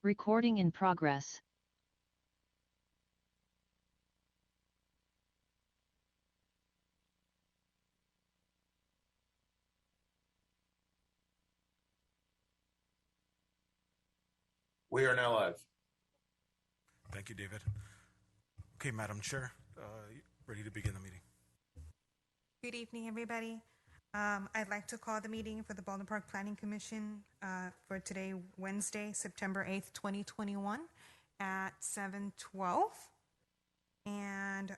Recording in progress. We are now live. Thank you, David. Okay, Madam Chair, ready to begin the meeting. Good evening, everybody. I'd like to call the meeting for the Baldwin Park Planning Commission for today, Wednesday, September 8th, 2021 at 7:12. And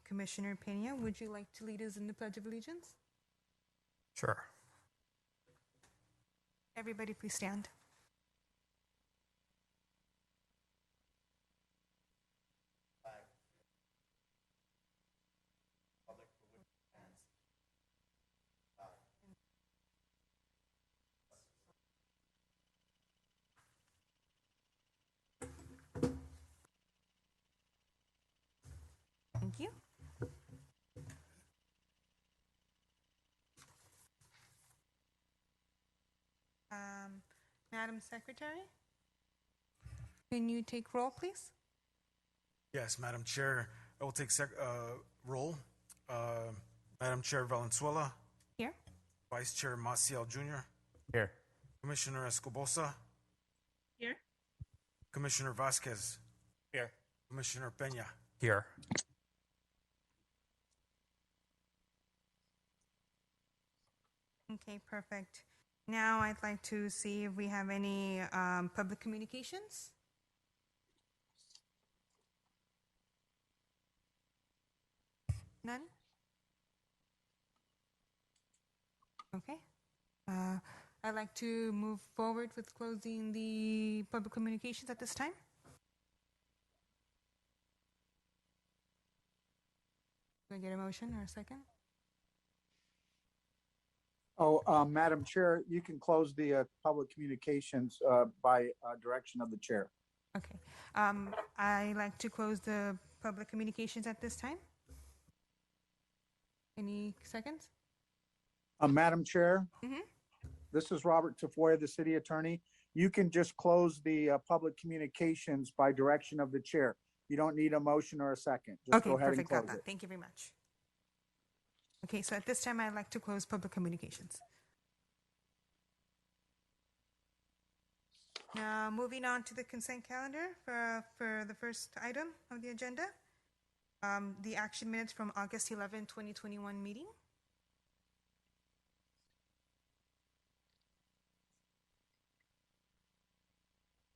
Commissioner Pena, would you like to lead us in the Pledge of Allegiance? Sure. Everybody please stand. Thank you. Madam Secretary, can you take roll, please? Yes, Madam Chair, I will take roll. Madam Chair Valenzuela. Here. Vice Chair Maciel Jr. Here. Commissioner Escobosa. Here. Commissioner Vasquez. Here. Commissioner Pena. Here. Okay, perfect. Now I'd like to see if we have any public communications. None? Okay. I'd like to move forward with closing the public communications at this time. Do I get a motion or a second? Madam Chair, you can close the public communications by direction of the chair. Okay. I like to close the public communications at this time. Any seconds? Madam Chair, Mhm. This is Robert Tafoya, the city attorney. You can just close the public communications by direction of the chair. You don't need a motion or a second. Just Okay, go ahead perfect. and Got close that. it. Thank you very much. Okay, so at this time, I'd like to close public communications. Now, moving on to the consent calendar for the first item of the agenda, the action minutes from August 11, 2021 meeting.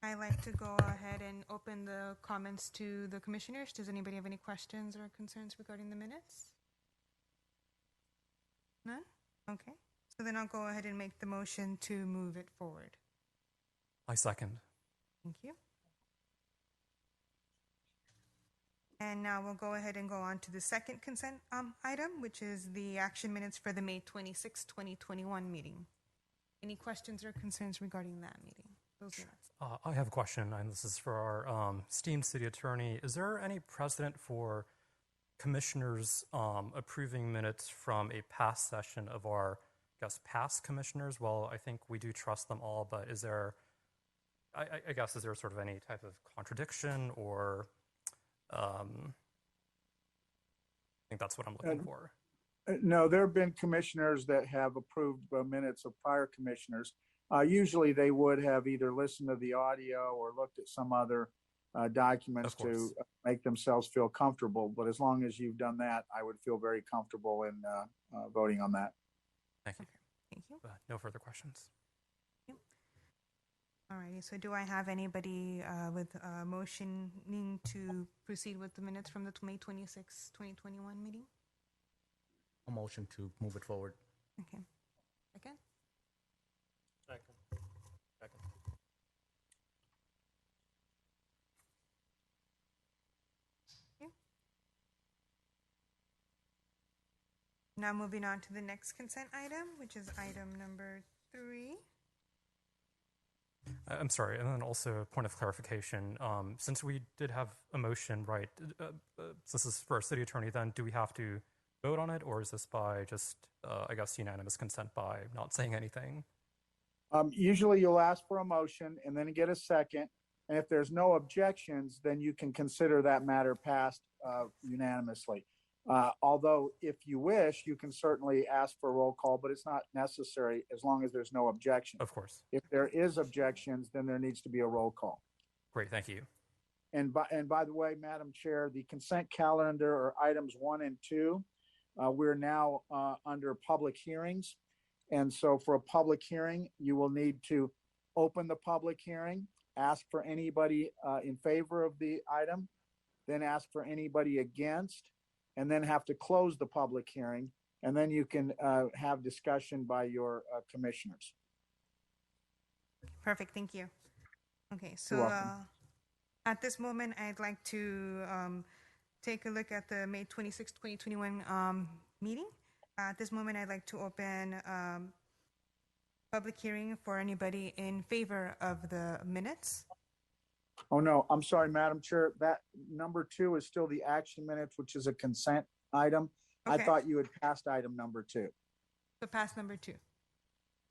I like to go ahead and open the comments to the commissioners. Does anybody have any questions or concerns regarding the minutes? None? Okay. So then I'll go ahead and make the motion to move it forward. I second. Thank you. And now we'll go ahead and go on to the second consent item, which is the action minutes for the May 26, 2021 meeting. Any questions or concerns regarding that meeting? Those minutes. I have a question, and this is for our esteemed city attorney. Is there any precedent for commissioners approving minutes from a past session of our, I guess, past commissioners? Well, I think we do trust them all, but is there, I guess, is there sort of any type of contradiction or, I think that's what I'm looking for. No, there have been commissioners that have approved minutes of prior commissioners. Usually they would have either listened to the audio or looked at some other documents to make themselves feel comfortable. But as long as you've done that, I would feel very comfortable in voting on that. Thank you. Okay, thank you. No further questions. All righty, so do I have anybody with a motioning to proceed with the minutes from the May 26, 2021 meeting? A motion to move it forward. Okay. Second? Second. Now moving on to the next consent item, which is item number 3. I'm sorry, and then also a point of clarification. Since we did have a motion, right, since this is for our city attorney, then do we have to vote on it, or is this by just, I guess, unanimous consent by not saying anything? Usually you'll ask for a motion and then get a second. And if there's no objections, then you can consider that matter passed unanimously. Although if you wish, you can certainly ask for a roll call, but it's not necessary as long as there's no objection. Of course. If there is objections, then there needs to be a roll call. Great, thank you. And by the way, Madam Chair, the consent calendar are items 1 and 2. We're now under public hearings. And so for a public hearing, you will need to open the public hearing, ask for anybody in favor of the item, then ask for anybody against, and then have to close the public hearing. And then you can have discussion by your commissioners. Perfect, thank you. Okay, You're so welcome. at this moment, I'd like to take a look at the May 26, 2021 meeting. At this moment, I'd like to open public hearing for anybody in favor of the minutes. Oh, no, I'm sorry, Madam Chair. That number 2 is still the action minutes, which is a consent item. I Okay. thought you had passed item number 2. So pass number 2.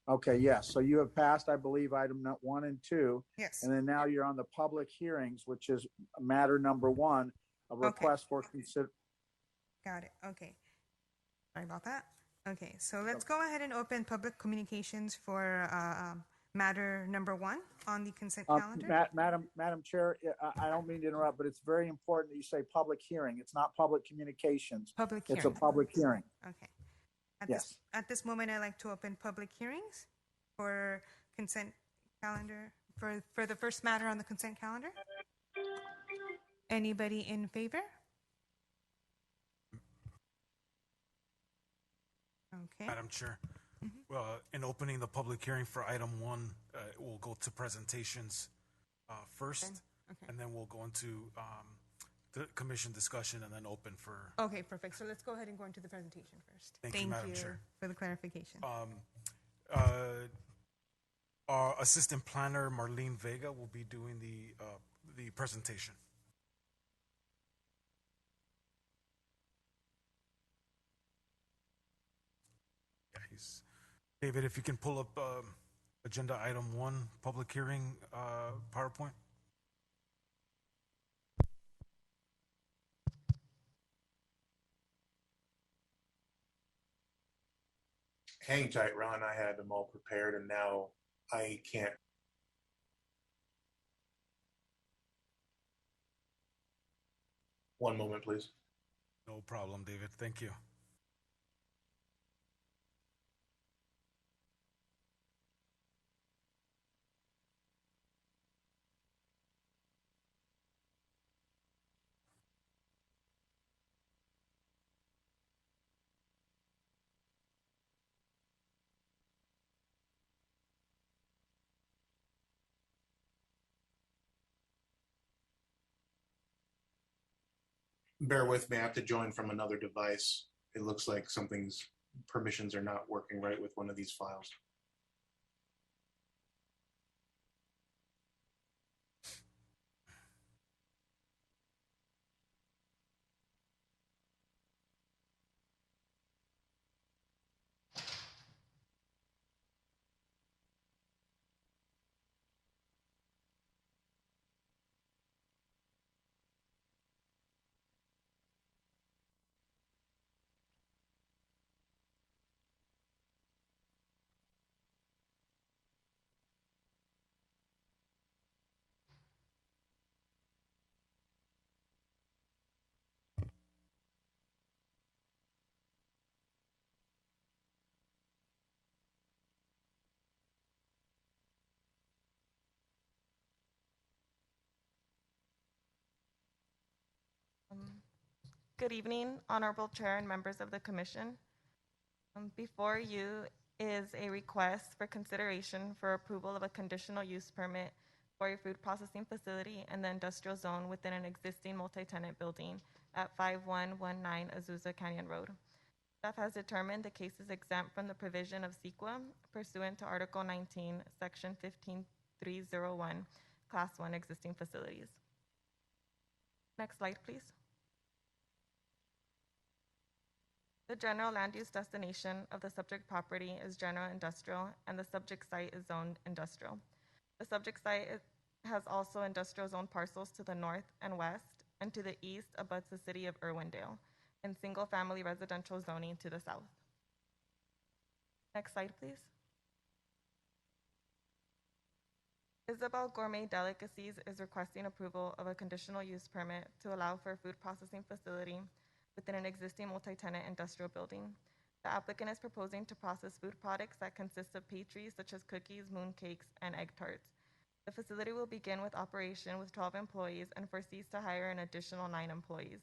Okay, yes. So you have passed, I believe, item 1 and 2. Yes. And then now you're on the public hearings, which is matter number 1, a request for consider. Got it. Okay. Sorry about that. Okay, so let's go ahead and open public communications for matter number 1 on the consent calendar. Madam Chair, I don't mean to interrupt, but it's very important that you say public hearing. It's not public communications. Public It's hearing. a public hearing. Okay. Yes. At this moment, I'd like to open public hearings for consent calendar, for the first matter on the consent calendar. Anybody in favor? Okay. Madam Chair, in opening the public hearing for item 1, we'll go to presentations first, Okay. and then we'll go into the commission discussion and then open for. Okay, perfect. So let's go ahead and go into the presentation first. Thank you, Madam Chair. for the clarification. Our assistant planner, Marlene Vega, will be doing the presentation. Yeah, David, if you can pull up agenda item 1, public hearing PowerPoint. Hang tight, Ron. I had them all prepared and now I can't. One moment, please. No problem, David. Thank you. Bear with me. I have to join from another device. It looks like permissions are not working right with one of these files. Good evening, Honorable Chair and members of the Commission. Before you is a request for consideration for approval of a conditional use permit for a food processing facility in the industrial zone within an existing multi-tenant building at 5119 Azusa Canyon Road. Staff has determined the case is exempt from the provision of CEQA pursuant to Article 19, Section 15301, Class 1 existing facilities. Next slide, please. The general land use destination of the subject property is general industrial, and the subject site is zoned industrial. The subject site It has also industrial zone parcels to the north and west, and to the east abuts the city of Irwindale, and single-family residential zoning to the south. Next slide, please. Isabel Gourmet Delicacies is requesting approval of a conditional use permit to allow for a food processing facility within an existing multi-tenant industrial building. The applicant is proposing to process food products that consist of pastries such as cookies, mooncakes, and egg tarts. The facility will begin with operation with 12 employees and foresees to hire an additional 9 employees.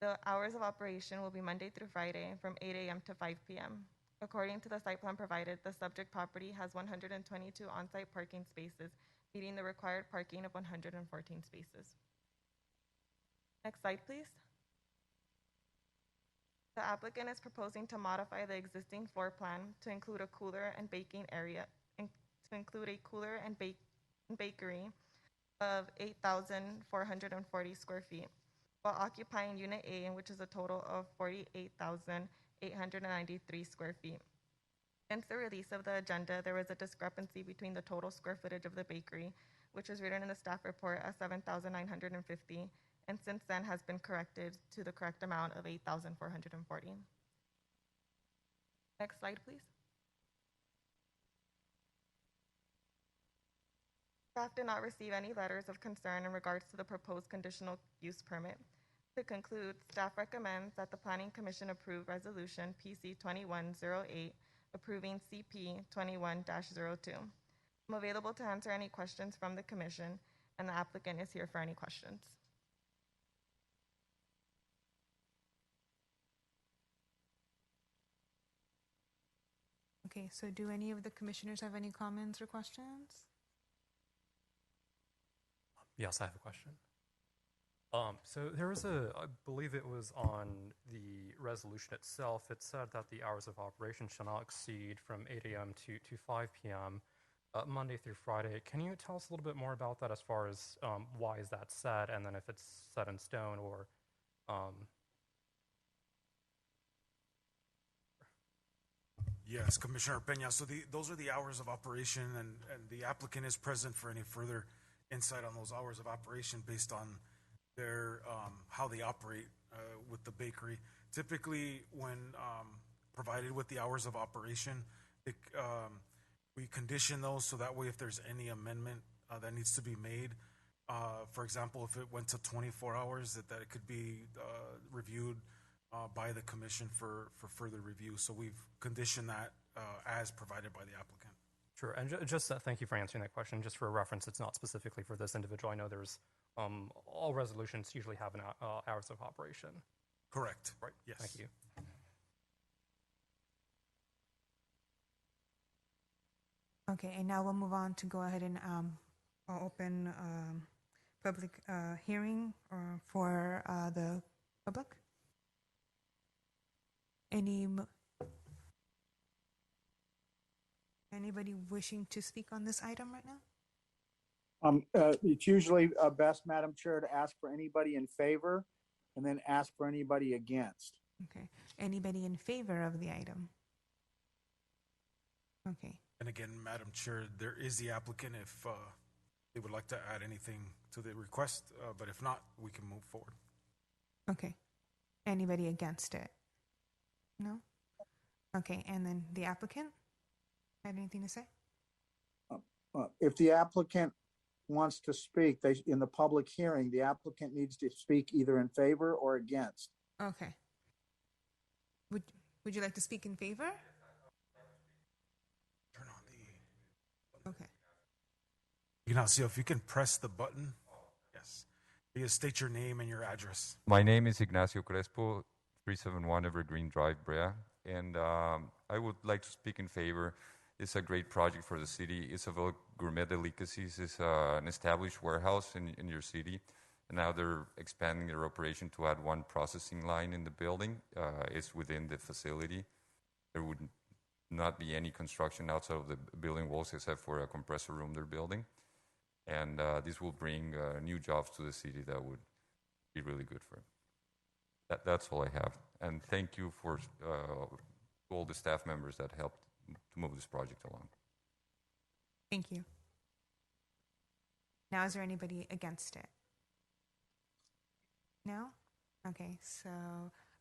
The hours of operation will be Monday through Friday from 8 a.m. to 5 p.m. According to the site plan provided, the subject property has 122 on-site parking spaces, meeting the required parking of 114 spaces. Next slide, please. The applicant is proposing to modify the existing floor plan to include a cooler and baking area, and to include a cooler and bakery of 8,440 square feet, while occupying Unit A, which is a total of 48,893 square feet. Since the release of the agenda, there was a discrepancy between the total square footage of the bakery, which was written in the staff report as 7,950, and since then has been corrected to the correct amount of 8,440. Next slide, please. Staff did not receive any letters of concern in regards to the proposed conditional use permit. To conclude, staff recommends that the Planning Commission approve Resolution PC 2108 approving CP 21-02. I'm available to answer any questions from the Commission, and the applicant is here for any questions. Okay, so do any of the commissioners have any comments or questions? Yes, I have a question. So there was I believe it was on the resolution itself, it said that the hours of operation shall not exceed from 8 a.m. to 5 p.m. Monday through Friday. Can you tell us a little bit more about that as far as why is that set, and then if it's set in stone or Yes, Commissioner Peña. So those are the hours of operation, and the applicant is present for any further insight on those hours of operation based on their how they operate with the bakery. Typically, when provided with the hours of operation, we condition those so that way if there's any amendment that needs to be made, for example, if it went to 24 hours, that it could be reviewed by the commission for further review. So we've conditioned that as provided by the applicant. Sure, and just thank you for answering that question. Just for a reference, it's not specifically for this individual. I know there's all resolutions usually have an hours of operation. Correct. Right. Yes. Thank you. Okay, and now we'll move on to go ahead and open public hearing for the public. Anybody wishing to speak on this item right now? It's usually best, Madam Chair, to ask for anybody in favor and then ask for anybody against. Okay, anybody in favor of the item? Okay. And again, Madam Chair, there is the applicant if they would like to add anything to the request, but if not, we can move forward. Okay. Anybody against it? No? Okay, and then the applicant? Had anything to say? If the applicant wants to speak, in the public hearing, the applicant needs to speak either in favor or against. Okay. Would you like to speak in favor? Turn on the. Okay. You can now see if you can press the button. Yes. You state your name and your address. My name is Ignacio Crespo, 371 Evergreen Drive, Brea, and I would like to speak in favor. It's a great project for the city. Isabel Gourmet Delicacies is an established warehouse in your city, and now they're expanding their operation to add one processing line in the building. It's within the facility. There would not be any construction outside of the building walls except for a compressor room they're building. And this will bring new jobs to the city that would be really good for it. That's all I have. And thank you for all the staff members that helped to move this project along. Thank you. Now, is there anybody against it? No? Okay, so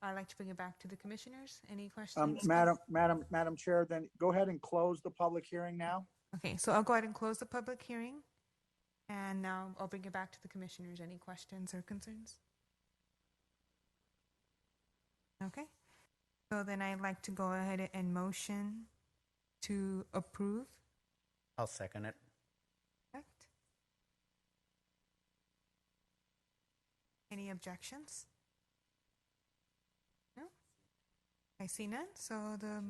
I'd like to bring it back to the commissioners. Any questions? Madam Chair, then go ahead and close the public hearing now. Okay, so I'll go ahead and close the public hearing. And now I'll bring it back to the commissioners. Any questions or concerns? Okay, so then I'd like to go ahead and motion to approve. I'll second it. Correct. Any objections? No? I see none, so the,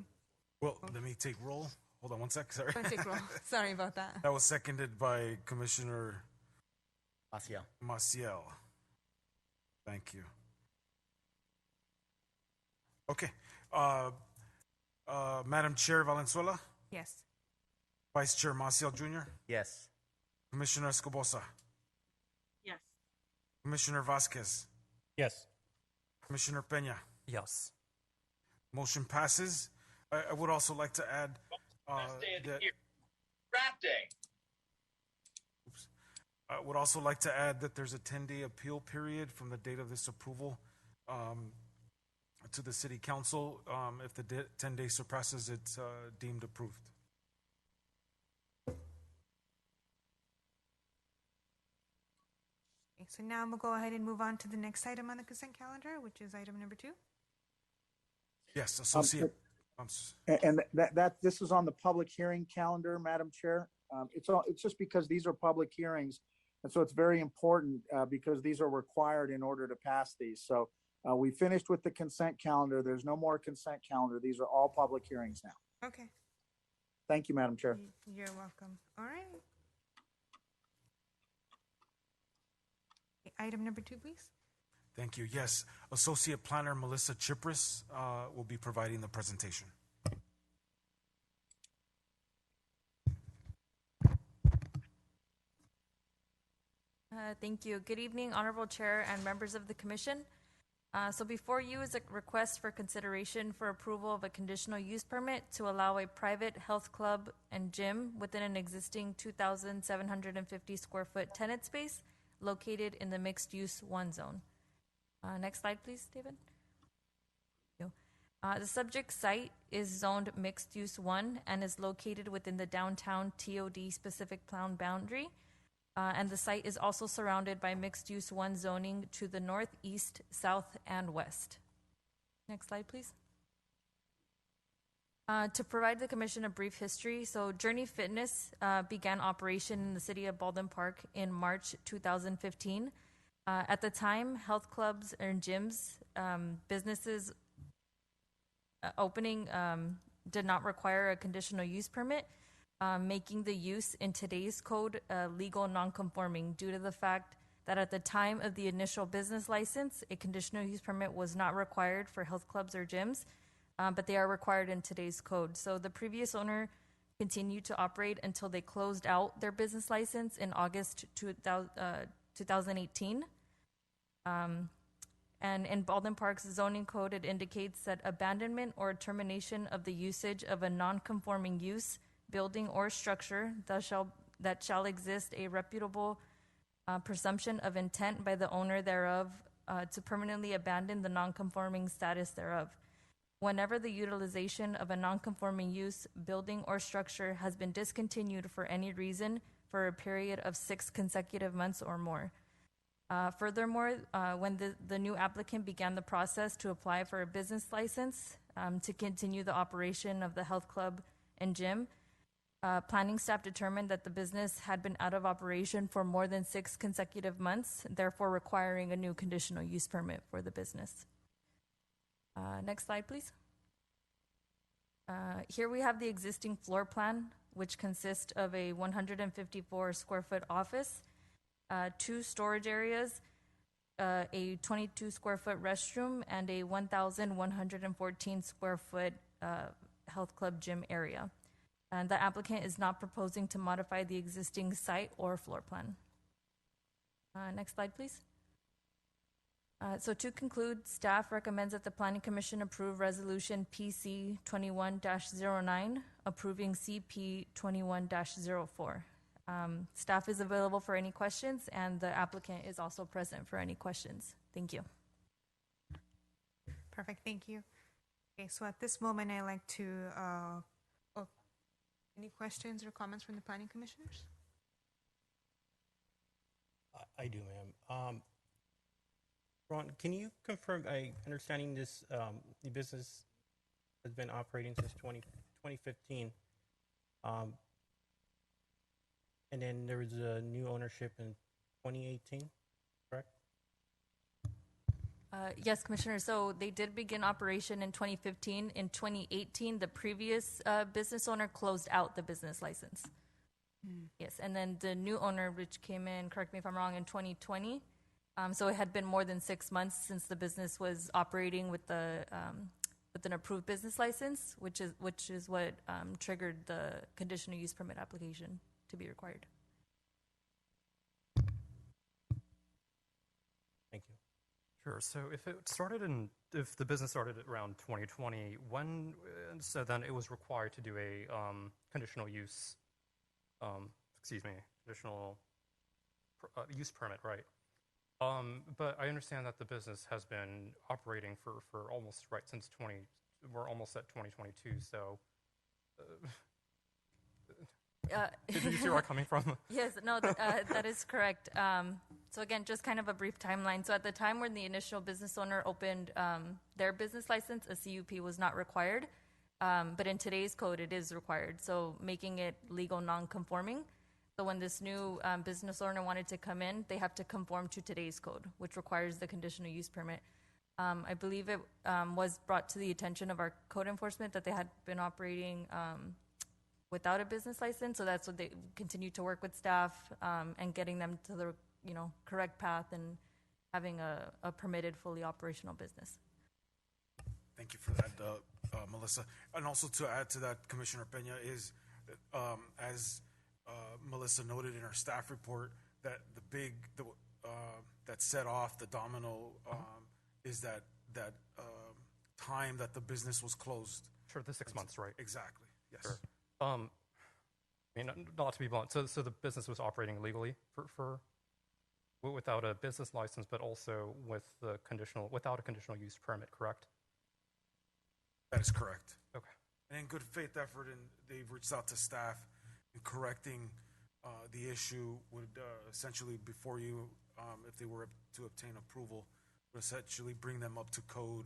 Well, let me take roll. Hold on one sec, sorry. I'll take roll. Sorry about that. That was seconded by Commissioner Maciel. Maciel. Thank you. Okay. Madam Chair Valenzuela, Yes. Vice Chair Maciel Jr., Yes. Commissioner Escobosa, Yes. Commissioner Vasquez, Yes. Commissioner Peña. Yes. Motion passes. I would also like to add that I would also like to add that there's a 10-day appeal period from the date of this approval to the City Council. If the 10 days surpasses, it's deemed approved. Okay, so now we'll go ahead and move on to the next item on the consent calendar, which is item number 2. Yes, Associate. And this is on the public hearing calendar, Madam Chair. It's just because these are public hearings, and so it's very important because these are required in order to pass these. So we finished with the consent calendar. There's no more consent calendar. These are all public hearings now. Okay. Thank you, Madam Chair. You're welcome. All right. Okay, item number 2, please. Thank you. Yes, Associate Planner Melissa Chipris will be providing the presentation. Thank you. Good evening, Honorable Chair and members of the Commission. So before you is a request for consideration for approval of a conditional use permit to allow a private health club and gym within an existing 2,750 square foot tenant space located in the mixed use 1 zone. Next slide, please, David. Thank you. The subject site is zoned mixed use 1 and is located within the downtown TOD specific plan boundary. And the site is also surrounded by mixed use 1 zoning to the north, east, south, and west. Next slide, please. To provide the Commission a brief history, so Journey Fitness began operation in the city of Baldwin Park in March 2015. At the time, health clubs and gyms, businesses opening did not require a conditional use permit, making the use in today's code legal non-conforming due to the fact that at the time of the initial business license, a conditional use permit was not required for health clubs or gyms, but they are required in today's code. So the previous owner continued to operate until they closed out their business license in August 2018. And in Baldwin Park's zoning code, it indicates that abandonment or termination of the usage of a non-conforming use, building, or structure that shall exist a reputable presumption of intent by the owner thereof to permanently abandon the non-conforming status thereof. Whenever the utilization of a non-conforming use, building, or structure has been discontinued for any reason for a period of 6 consecutive months or more. Furthermore, when the new applicant began the process to apply for a business license to continue the operation of the health club and gym, planning staff determined that the business had been out of operation for more than 6 consecutive months, therefore requiring a new conditional use permit for the business. Next slide, please. Here we have the existing floor plan, which consists of a 154 square foot office, 2 storage areas, a 22 square foot restroom, and a 1,114 square foot health club gym area. And the applicant is not proposing to modify the existing site or floor plan. Next slide, please. So to conclude, staff recommends that the Planning Commission approve Resolution PC 21-09, approving CP 21-04. Staff is available for any questions, and the applicant is also present for any questions. Thank you. Perfect, thank you. Okay, so at this moment, I'd like to, any questions or comments from the planning commissioners? I do, ma'am. Ron, can you confirm, understanding this, the business has been operating since 2015. And then there was a new ownership in 2018, correct? Yes, Commissioner. So they did begin operation in 2015. In 2018, the previous business owner closed out the business license. Yes, and then the new owner, which came in, correct me if I'm wrong, in 2020. So it had been more than 6 months since the business was operating with the with an approved business license, which is what triggered the conditional use permit application to be required. Thank you. Sure. So if the business started around 2020, so then it was required to do a conditional use, conditional use permit, right? But I understand that the business has been operating for almost since we're almost at 2022. So, did you see where I'm coming from? Yes, no, that is correct. So again, just kind of a brief timeline. So at the time when the initial business owner opened their business license, a CUP was not required. But in today's code, it is required. So making it legal non-conforming. So when this new business owner wanted to come in, they have to conform to today's code, which requires the conditional use permit. I believe it was brought to the attention of our code enforcement that they had been operating without a business license. So that's what they continue to work with staff and getting them to the correct path and having a permitted, fully operational business. Thank you for that, Melissa. And also to add to that, Commissioner Peña, is as Melissa noted in her staff report, that that set off the domino is that time that the business was closed. Sure, the 6 months, right? Exactly. Yes. Sure. I mean, not to be blunt. So the business was operating illegally without a business license, but also without a conditional use permit, correct? That is correct. Okay. And in good faith effort, and they've reached out to staff in correcting the issue would essentially, before you, if they were to obtain approval, would essentially bring them up to code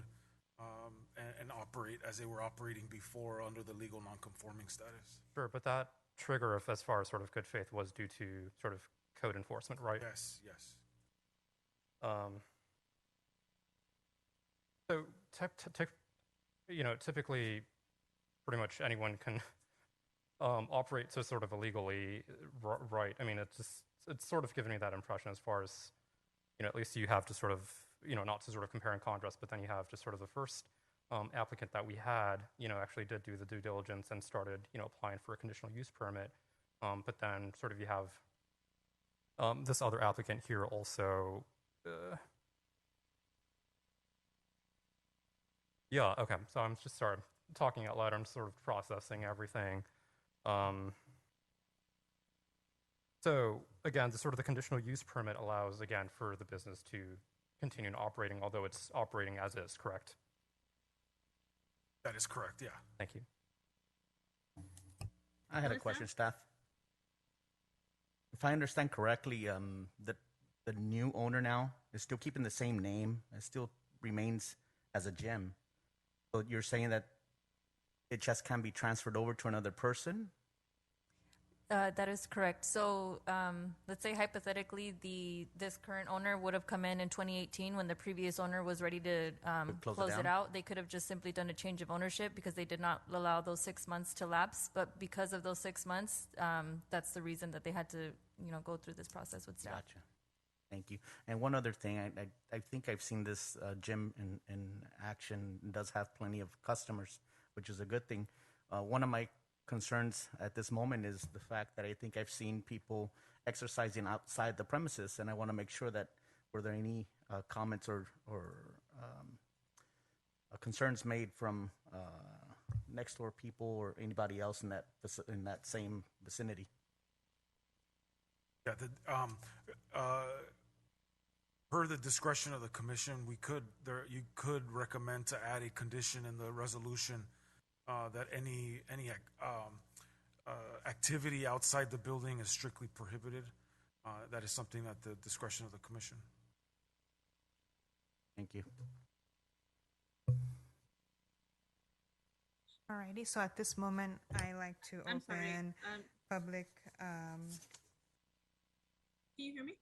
and operate as they were operating before under the legal non-conforming status. Sure, but that trigger of as far as sort of good faith was due to sort of code enforcement, right? Yes, yes. So typically, pretty much anyone can operate so sort of illegally, right? I mean, it's sort of given me that impression as far as, at least you have to sort of, not to sort of compare and contrast, but then you have just sort of the first applicant that we had, actually did do the due diligence and started, applying for a conditional use permit. But then sort of you have this other applicant here also. Yeah, okay. So I'm just talking out loud. I'm sort of processing everything. So again, the conditional use permit allows, again, for the business to continue operating, although it's operating as is, correct? That is correct, yeah. Thank you. I had a question, staff. If I understand correctly, the new owner now is still keeping the same name. It still remains as a gym. So you're saying that it just can be transferred over to another person? That is correct. So let's say hypothetically, this current owner would have come in 2018 when the previous owner was ready to close it out. They could have just simply done a change of ownership because they did not allow those 6 months to lapse. But because of those 6 months, that's the reason that they had to, go through this process with staff. Gotcha. Thank you. And one other thing, I think I've seen this gym in action. It does have plenty of customers, which is a good thing. One of my concerns at this moment is the fact that I think I've seen people exercising outside the premises, and I want to make sure that were there any comments or concerns made from next door people or anybody else in that same vicinity. Yeah, per the discretion of the commission, you could recommend to add a condition in the resolution that any activity outside the building is strictly prohibited. That is something at the discretion of the commission. Thank you. Alrighty, so at this moment, I like to I'm sorry. open public, Can you hear me?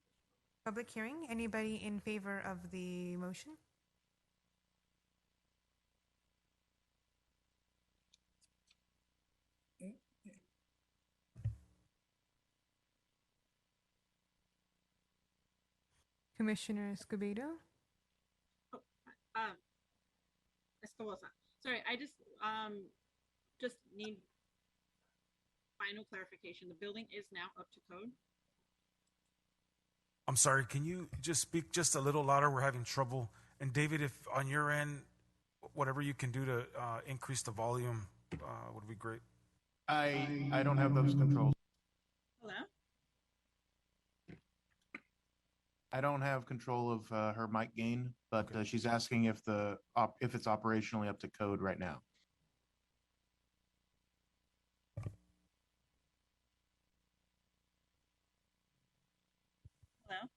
public hearing. Anybody in favor of the motion? Commissioner Escobedo? Escobosa. Sorry, I just need final clarification. The building is now up to code. I'm sorry, can you just speak just a little louder? We're having trouble. And David, if on your end, whatever you can do to increase the volume would be great. I don't have those controls. Hello? I don't have control of her mic gain, but she's asking if if it's operationally up to code right now. Hello?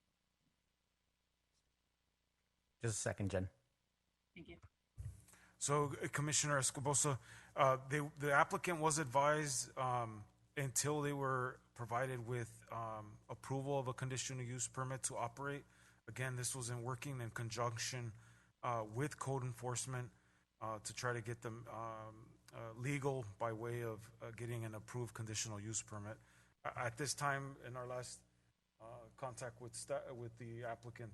Just a second, Jen. Thank you. So, Commissioner Escobosa, the applicant was advised until they were provided with approval of a conditional use permit to operate. Again, this was working in conjunction with code enforcement to try to get them legal by way of getting an approved conditional use permit. At this time, in our last contact with the applicant,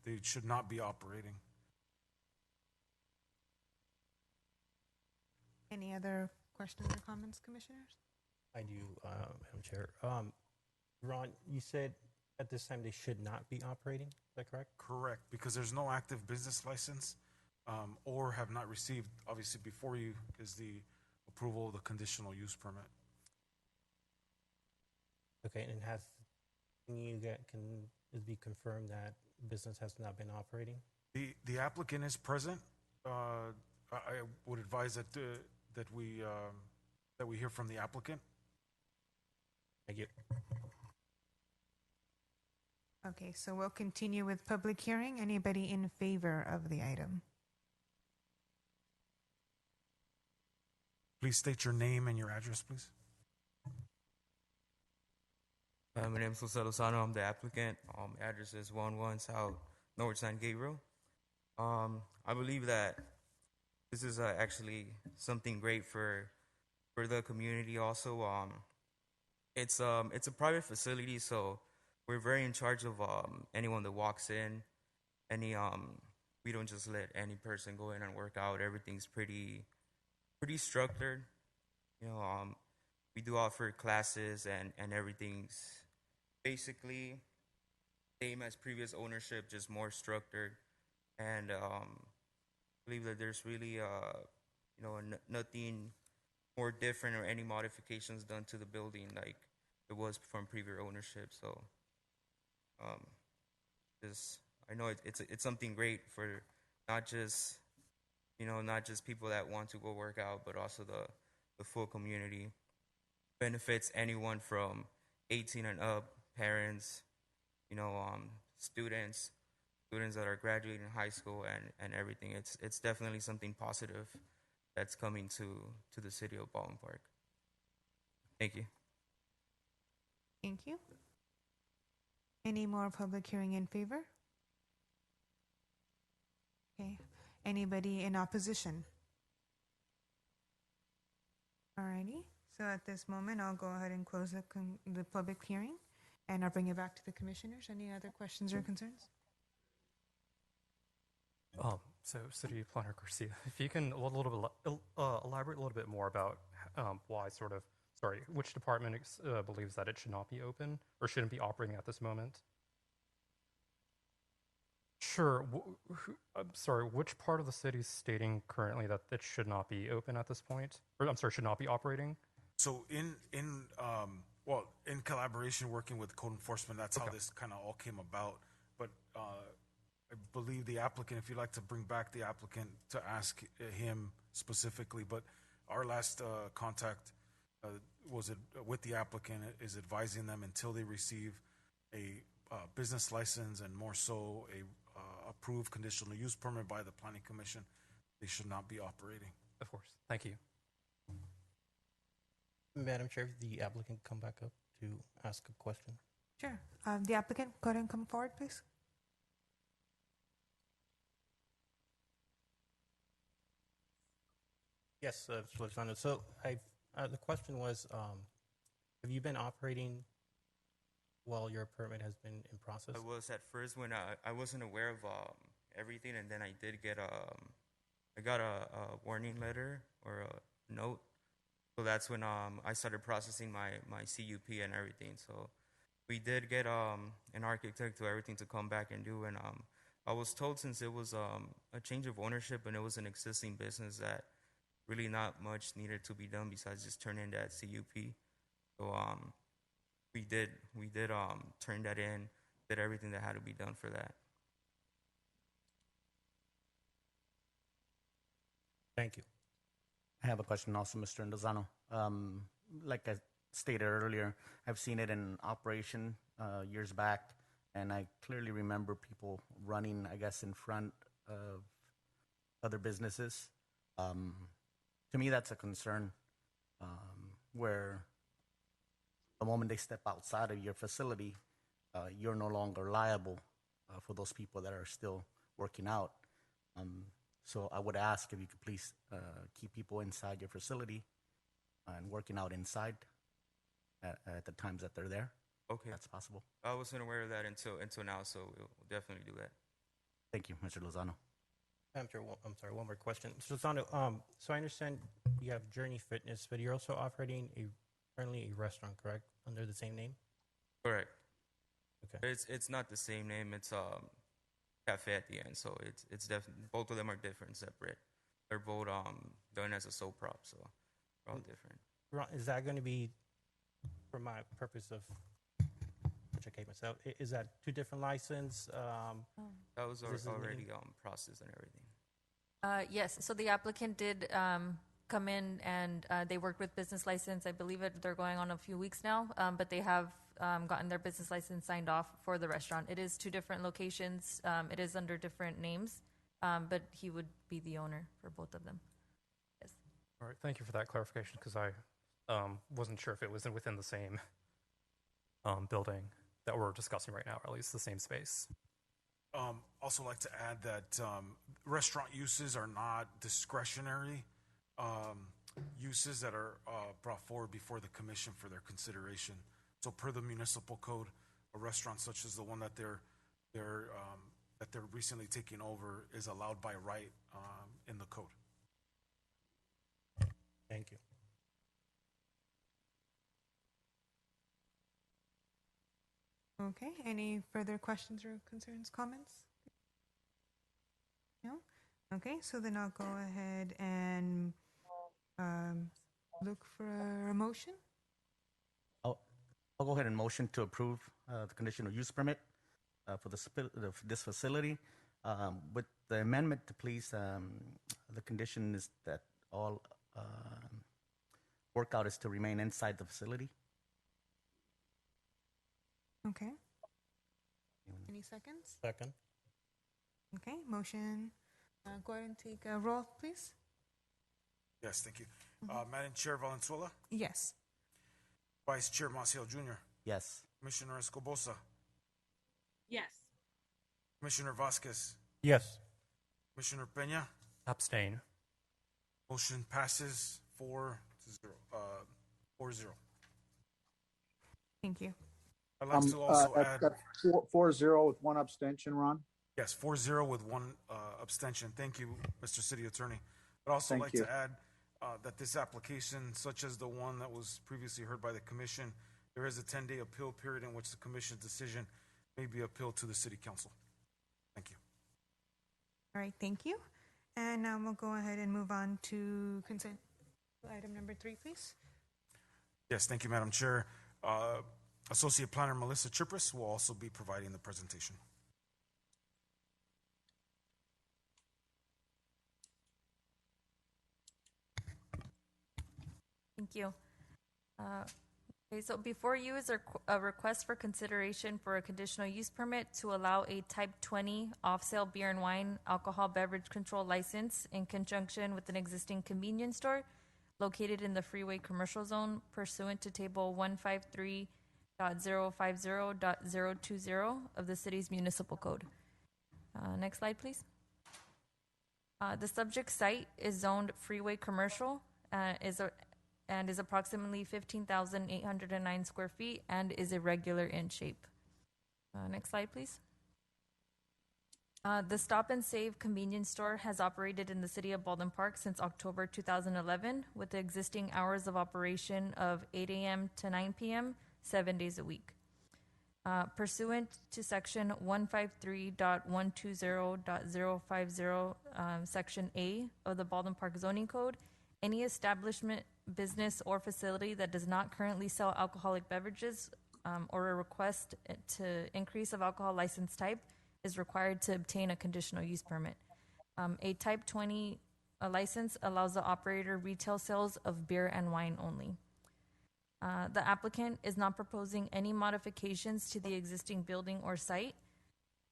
they should not be operating. Any other questions or comments, commissioners? I do, Madam Chair. Ron, you said at this time they should not be operating. Is that correct? Correct, because there's no active business license or have not received, obviously before you is the approval of the conditional use permit. Okay, and can it be confirmed that business has not been operating? The applicant is present. I would advise that we hear from the applicant. Thank you. Okay, so we'll continue with public hearing. Anybody in favor of the item? Please state your name and your address, please. My name is Jose Lozano. I'm the applicant. Address is 111 South North San Gabriel. I believe that this is actually something great for the community. Also, it's a private facility, so we're very in charge of anyone that walks in. We don't just let any person go in and work out. Everything's pretty structured. We do offer classes and everything's basically same as previous ownership, just more structured. And I believe that there's really nothing more different or any modifications done to the building like it was from previous ownership. So I know it's something great for not just people that want to go work out, but also the full community. Benefits anyone from 18 and up, parents, students that are graduating high school and everything. It's definitely something positive that's coming to the city of Baldwin Park. Thank you. Thank you. Any more public hearing in favor? Okay. Anybody in opposition? Alrighty. So at this moment, I'll go ahead and close the public hearing, and I'll bring it back to the commissioners. Any other questions or concerns? So City Planner Garcia, if you can elaborate a little bit more about which department believes that it should not be open or shouldn't be operating at this moment? Sure. I'm sorry, which part of the city is stating currently that it should not be open at this point? Or I'm sorry, should not be operating? So in Well, in collaboration, working with code enforcement, that's how Okay. this kind of all came about. But I believe the applicant, if you'd like to bring back the applicant to ask him specifically, but our last contact was it with the applicant is advising them until they receive a business license and more so a approved conditional use permit by the Planning Commission, they should not be operating. Of course. Thank you. Madam Chair, if the applicant come back up to ask a question. Sure. The applicant, go ahead and come forward, please. Yes, Mr. Lozano. So the question was, have you been operating while your permit has been in process? I was at first when I wasn't aware of everything, and then I did get I got a warning letter or a note. So that's when I started processing my CUP and everything. So we did get an architect to everything to come back and do, and I was told since it was a change of ownership and it was an existing business that really not much needed to be done besides just turn in that CUP. So we did turn that in, did everything that had to be done for that. Thank you. I have a question also, Mr. Lozano. Like I stated earlier, I've seen it in operation years back, and I clearly remember people running, I guess, in front of other businesses. To me, that's a concern where the moment they step outside of your facility, you're no longer liable for those people that are still working out. So I would ask if you could please keep people inside your facility and working out inside at the times that they're there. Okay. That's possible. I wasn't aware of that until now, so we'll definitely do that. Thank you, Mr. Lozano. I'm sorry, one more question. Mr. Lozano, so I understand you have Journey Fitness, but you're also operating currently a restaurant, correct? Under the same name? Correct. Okay. It's not the same name. It's cafe at the end, so it's definitely both of them are different, separate. They're both done as a sole prop, so they're all different. Is that going to be, for my purpose of educate myself, is that two different license? That was This is already new? processed and everything. Yes, so the applicant did come in and they worked with business license. I believe they're going on a few weeks now, but they have gotten their business license signed off for the restaurant. It is two different locations. It is under different names, but he would be the owner for both of them. Yes. All right. Thank you for that clarification because I wasn't sure if it was within the same building that we're discussing right now, or at least the same space. Also like to add that restaurant uses are not discretionary uses that are brought forward before the commission for their consideration. So per the municipal code, a restaurant such as the one that they're recently taking over is allowed by right in the code. Thank you. Okay, any further questions or concerns, comments? No? Okay, so then I'll go ahead and look for a motion. I'll go ahead and motion to approve the conditional use permit for this facility. With the amendment to please, the condition is that all workout is to remain inside the facility. Okay. Any seconds? Second. Okay, motion. Go ahead and take a roll, please. Yes, thank you. Madam Chair Valenzuela, Yes. Vice Chair Maciel Jr., Yes. Commissioner Escobosa, Yes. Commissioner Vasquez, Yes. Commissioner Peña. Abstain. Motion passes 4-0. 4-0. Thank you. I'd like to also add, That's 4-0 with one abstention, Ron. yes, 4-0 with one abstention. Thank you, Mr. City Attorney. I'd also Thank like you. to add that this application, such as the one that was previously heard by the commission, there is a 10-day appeal period in which the commission's decision may be appealed to the City Council. Thank you. All right, thank you. And now we'll go ahead and move on to consent item number 3, please. Yes, thank you, Madam Chair. Associate Planner Melissa Chipris will also be providing the presentation. Thank you. Okay, so before you is a request for consideration for a conditional use permit to allow a Type 20 off-sale beer and wine alcohol beverage control license in conjunction with an existing convenience store located in the freeway commercial zone pursuant to Table 153.050.020 of the city's municipal code. Next slide, please. The subject site is zoned freeway commercial, is approximately 15,809 square feet and is irregular in shape. Next slide, please. The Stop and Save convenience store has operated in the city of Baldwin Park since October 2011 with the existing hours of operation of 8 a.m. to 9 p.m., 7 days a week. Pursuant to Section 153.120.050, Section A of the Baldwin Park Zoning Code, any establishment, business, or facility that does not currently sell alcoholic beverages or a request to increase of alcohol license type is required to obtain a conditional use permit. A Type 20 license allows the operator retail sales of beer and wine only. The applicant is not proposing any modifications to the existing building or site,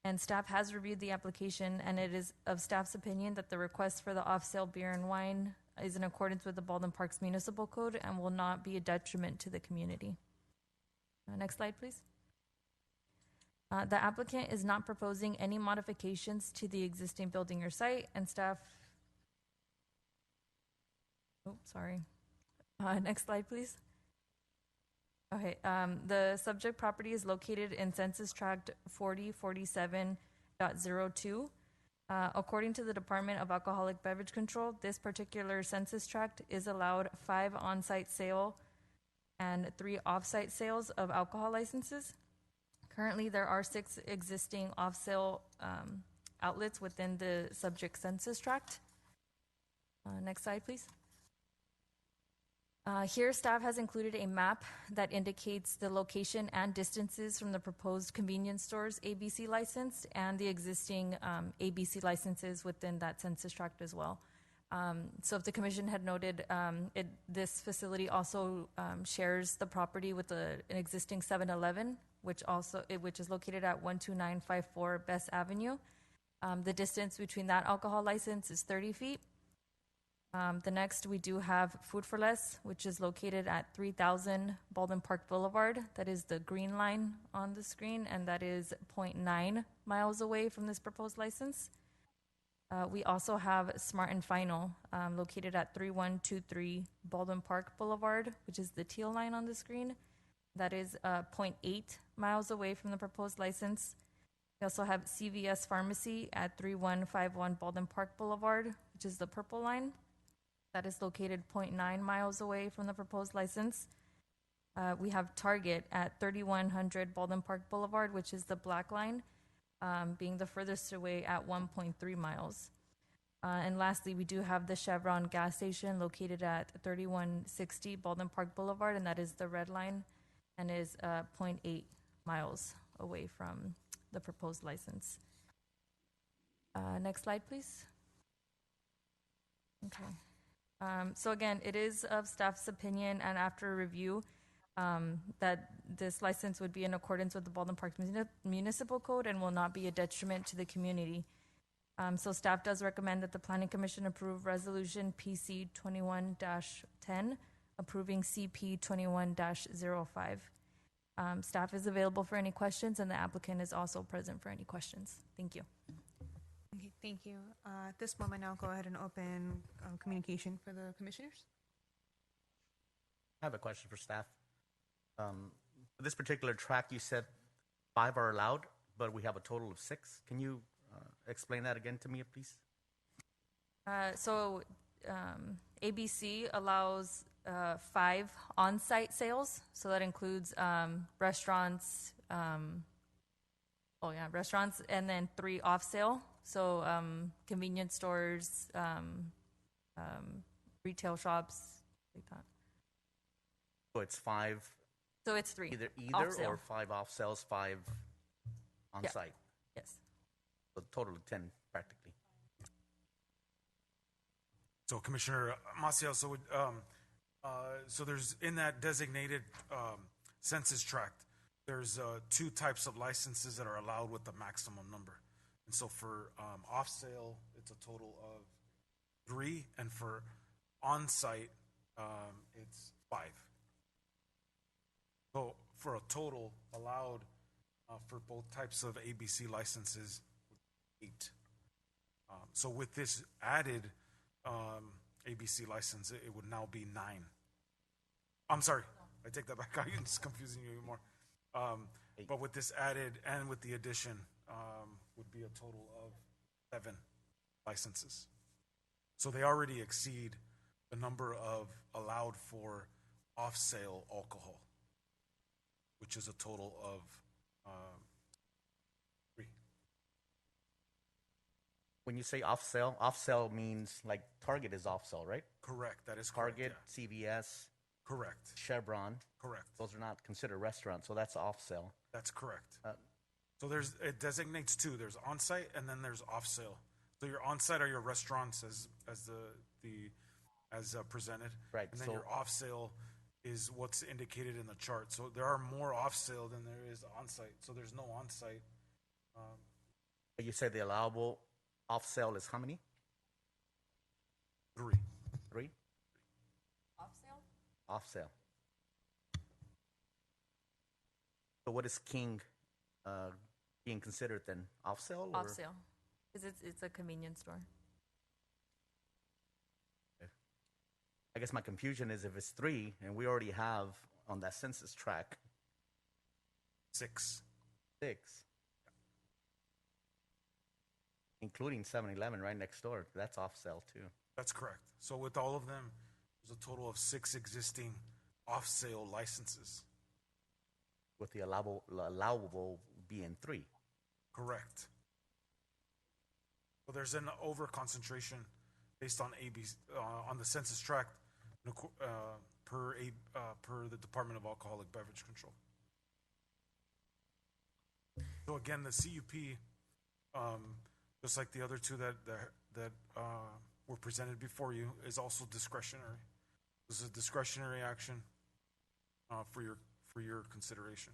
and staff has reviewed the application, and it is of staff's opinion that the request for the off-sale beer and wine is in accordance with the Baldwin Parks Municipal Code and will not be a detriment to the community. Next slide, please. The applicant is not proposing any modifications to the existing building or site, and staff... Oh, sorry. Next slide, please. Okay, the subject property is located in Census Tract 4047.02. According to the Department of Alcoholic Beverage Control, this particular census tract is allowed 5 on-site sale and 3 off-site sales of alcohol licenses. Currently, there are 6 existing off-sale outlets within the subject census tract. Next slide, please. Here, staff has included a map that indicates the location and distances from the proposed convenience store's ABC license and the existing ABC licenses within that census tract as well. So if the commission had noted, this facility also shares the property with an existing 7-Eleven, which is located at 12954 Best Avenue. The distance between that alcohol license is 30 feet. The next, we do have Food for Less, which is located at 3000 Baldwin Park Boulevard. That is the green line on the screen, and that is 0.9 miles away from this proposed license. We also have Smart and Final, located at 3123 Baldwin Park Boulevard, which is the teal line on the screen. That is 0.8 miles away from the proposed license. We also have CVS Pharmacy at 3151 Baldwin Park Boulevard, which is the purple line. That is located 0.9 miles away from the proposed license. We have Target at 3100 Baldwin Park Boulevard, which is the black line, being the furthest away at 1.3 miles. And lastly, we do have the Chevron gas station located at 3160 Baldwin Park Boulevard, and that is the red line, and is 0.8 miles away from the proposed license. Next slide, please. Okay. So again, it is of staff's opinion and after review that this license would be in accordance with the Baldwin Park Municipal Code and will not be a detriment to the community. So staff does recommend that the Planning Commission approve Resolution PC 21-10, approving CP 21-05. Staff is available for any questions, and the applicant is also present for any questions. Thank you. Okay, thank you. At this moment, I'll go ahead and open communication for the commissioners. I have a question for staff. For this particular track, you said 5 are allowed, but we have a total of 6. Can you explain that again to me, please? So ABC allows 5 on-site sales, so that includes restaurants, restaurants, and then 3 off-sale. So convenience stores, retail shops, like that. So it's 5 So it's 3. Either Off sale. or 5 off sales, 5 on Yeah. site. Yes. So total of 10 practically. So Commissioner Maciel, so there's in that designated census tract, there's 2 types of licenses that are allowed with the maximum number. And so for off sale, it's a total of 3, and for on site, it's 5. So for a total allowed for both types of ABC licenses, 8. So with this added ABC license, it would now be 9. I'm sorry, I take that back. I'm just confusing you even more. But with this added and with the addition, would be a total of 7 licenses. So they already exceed the number of allowed for off-sale alcohol, which is a total of 3. When you say off sale means like Target is off sale, right? Correct. That is correct. Target, Yeah. CVS, Correct. Chevron. Correct. Those are not considered restaurants, so that's off sale. That's correct. So it designates 2. There's on-site and then there's off-sale. So your on-site are your restaurants as presented, Right. and then So your off-sale is what's indicated in the chart. So there are more off-sale than there is on-site. So there's no on-site. you said the allowable off sale is how many? 3. 3 Off sale? off sale. So what is King being considered then? Off sale? Off sale. Because it's a convenience store. I guess my confusion is if it's 3 and we already have on that census track 6. 6, including 7-Eleven right next door. That's off sale too. That's correct. So with all of them, there's a total of 6 existing off-sale licenses. With the allowable being 3. Correct. So there's an over concentration based on on the census tract per the Department of Alcoholic Beverage Control. So again, the CUP, just like the other 2 that were presented before you, is also discretionary. This is a discretionary action for your consideration.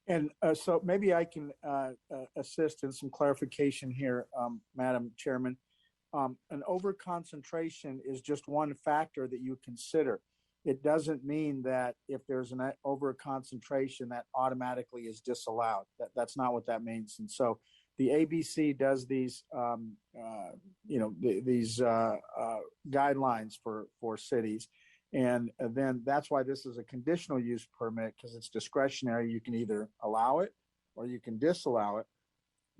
And so maybe I can assist in some clarification here, Madam Chairman. An overconcentration is just one factor that you consider. It doesn't mean that if there's an overconcentration that automatically is disallowed. That's not what that means. And so the ABC does these, these guidelines for cities. And then that's why this is a conditional use permit, because it's discretionary. You can either allow it or you can disallow it.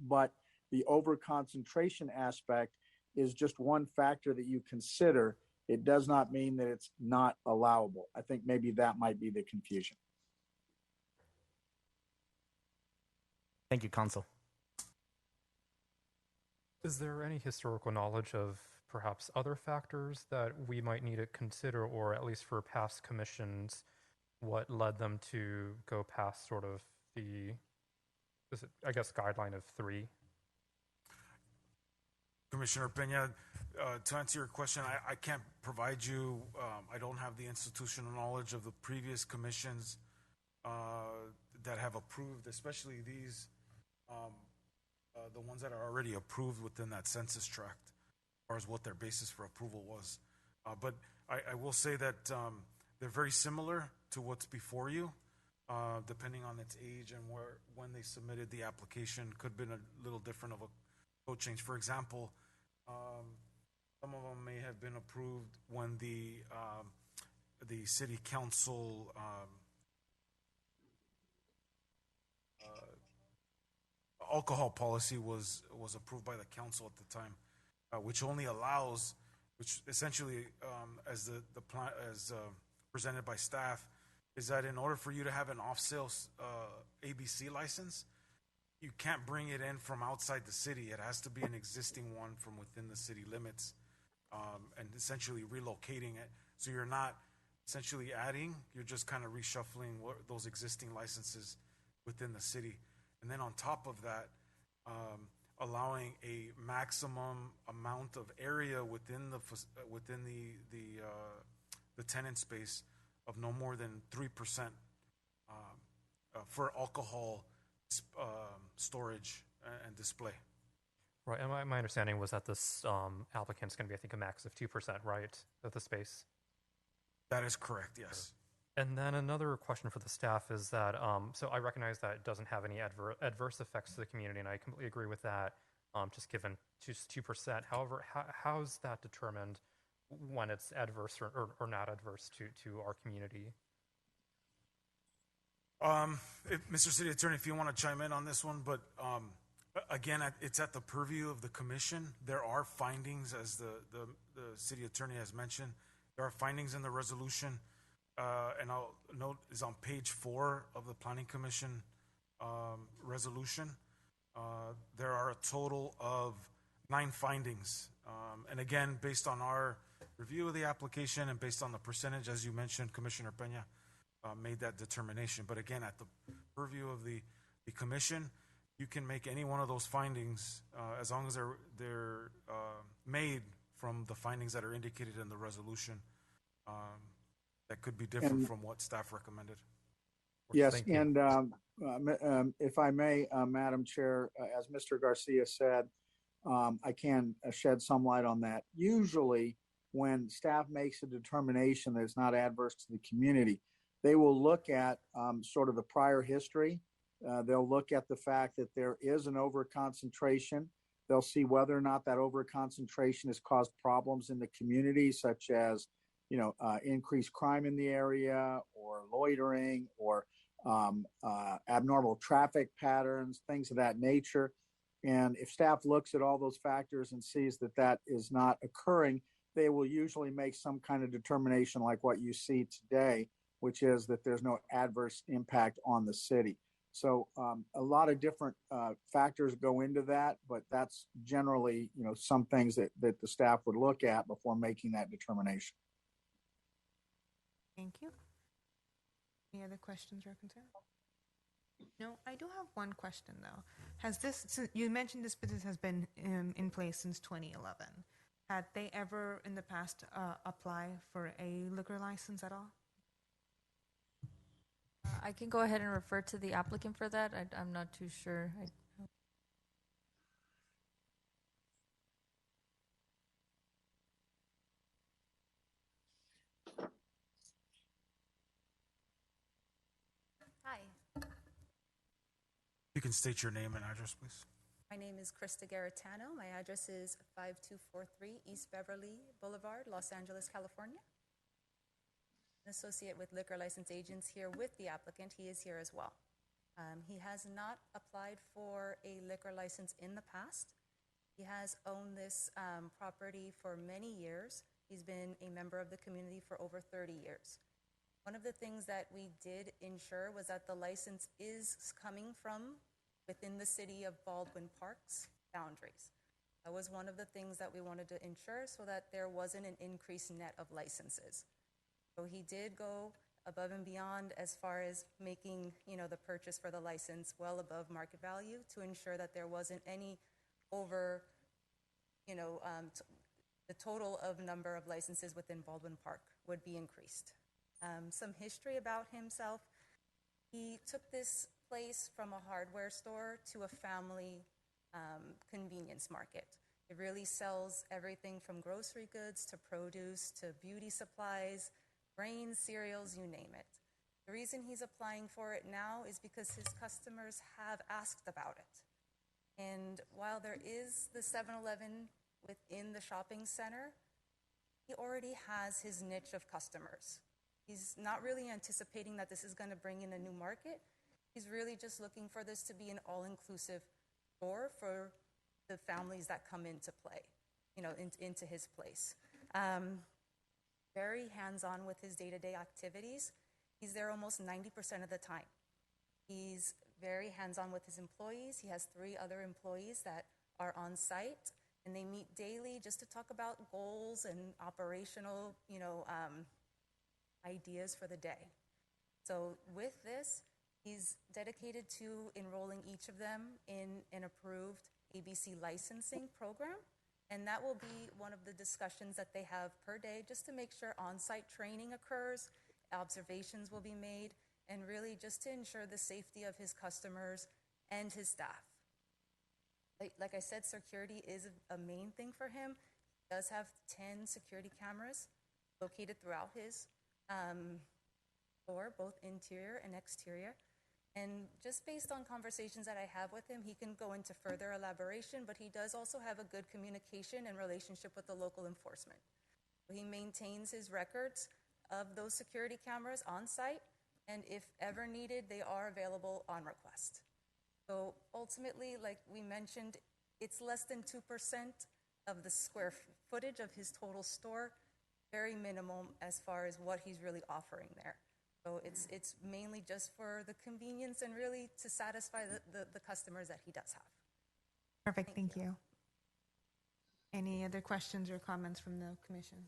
But the overconcentration aspect is just one factor that you consider. It does not mean that it's not allowable. I think maybe that might be the confusion. Thank you, Counsel. Is there any historical knowledge of perhaps other factors that we might need to consider, or at least for past commissions, what led them to go past sort of the, guideline of 3? Commissioner Peña, to answer your question, I can't provide you, I don't have the institutional knowledge of the previous commissions that have approved, especially these, the ones that are already approved within that census tract, as far as what their basis for approval was. But I will say that they're very similar to what's before you, depending on its age and when they submitted the application. Could have been a little different of a code change. For example, some of them may have been approved when the city council alcohol policy was approved by the council at the time, which only allows, which essentially, as the plan as presented by staff, is that in order for you to have an off-sale ABC license, you can't bring it in from outside the city. It has to be an existing one from within the city limits, and essentially relocating it. So you're not essentially adding, you're just kind of reshuffling those existing licenses within the city. And then on top of that, allowing a maximum amount of area within the tenant space of no more than 3% for alcohol storage and display. Right, and my understanding was that this applicant's going to be, I think, a max of 2%, right, of the space? That is correct, yes. And then another question for the staff is that, so I recognize that it doesn't have any adverse effects to the community, and I completely agree with that, just given just 2%. However, how's that determined when it's adverse or not adverse to our community? Mr. City Attorney, if you want to chime in on this one, but again, it's at the purview of the commission. There are findings, as the city attorney has mentioned. There are findings in the resolution, and I'll note is on page 4 of the Planning Commission resolution. There are a total of 9 findings, and again, based on our review of the application and based on the percentage, as you mentioned, Commissioner Peña made that determination. But again, at the purview of the commission, you can make any one of those findings as long as they're made from the findings that are indicated in the resolution. That could be different from what staff recommended. Yes, and if I may, Madam Chair, as Mr. Garcia said, I can shed some light on that. Usually, when staff makes a determination that it's not adverse to the community, they will look at sort of the prior history. They'll look at the fact that there is an overconcentration. They'll see whether or not that overconcentration has caused problems in the community, such as, increased crime in the area, or loitering, or abnormal traffic patterns, things of that nature. And if staff looks at all those factors and sees that that is not occurring, they will usually make some kind of determination like what you see today, which is that there's no adverse impact on the city. So a lot of different factors go into that, but that's generally, some things that the staff would look at before making that determination. Thank you. Any other questions or concerns? No, I do have one question though. You mentioned this business has been in place since 2011. Had they ever in the past apply for a liquor license at all? I can go ahead and refer to the applicant for that. I'm not too sure. Hi, You can state your name and address, please. my name is Krista Garitano. My address is 5243 East Beverly Boulevard, Los Angeles, California. An associate with Liquor License Agents here with the applicant. He is here as well. He has not applied for a liquor license in the past. He has owned this property for many years. He's been a member of the community for over 30 years. One of the things that we did ensure was that the license is coming from within the city of Baldwin Park's boundaries. That was one of the things that we wanted to ensure so that there wasn't an increased net of licenses. So he did go above and beyond as far as making, the purchase for the license well above market value to ensure that there wasn't any over, the total of number of licenses within Baldwin Park would be increased. Some history about himself. He took this place from a hardware store to a family convenience market. It really sells everything from grocery goods to produce to beauty supplies, grains, cereals, you name it. The reason he's applying for it now is because his customers have asked about it. And while there is the 7-Eleven within the shopping center, he already has his niche of customers. He's not really anticipating that this is going to bring in a new market. He's really just looking for this to be an all-inclusive store for the families that come into play, into his place. Very hands-on with his day-to-day activities. He's there almost 90% of the time. He's very hands-on with his employees. He has 3 other employees that are on site, and they meet daily just to talk about goals and operational, ideas for the day. So with this, he's dedicated to enrolling each of them in an approved ABC licensing program. And that will be one of the discussions that they have per day, just to make sure on-site training occurs, observations will be made, and really just to ensure the safety of his customers and his staff. Like I said, security is a main thing for him. He does have 10 security cameras located throughout his store, both interior and exterior. And just based on conversations that I have with him, he can go into further elaboration, but he does also have a good communication and relationship with the local enforcement. He maintains his records of those security cameras on site, and if ever needed, they are available on request. So ultimately, like we mentioned, it's less than 2% of the square footage of his total store, very minimum as far as what he's really offering there. So it's mainly just for the convenience and really to satisfy the customers that he does have. Perfect, thank you. Any other questions or comments from the commission?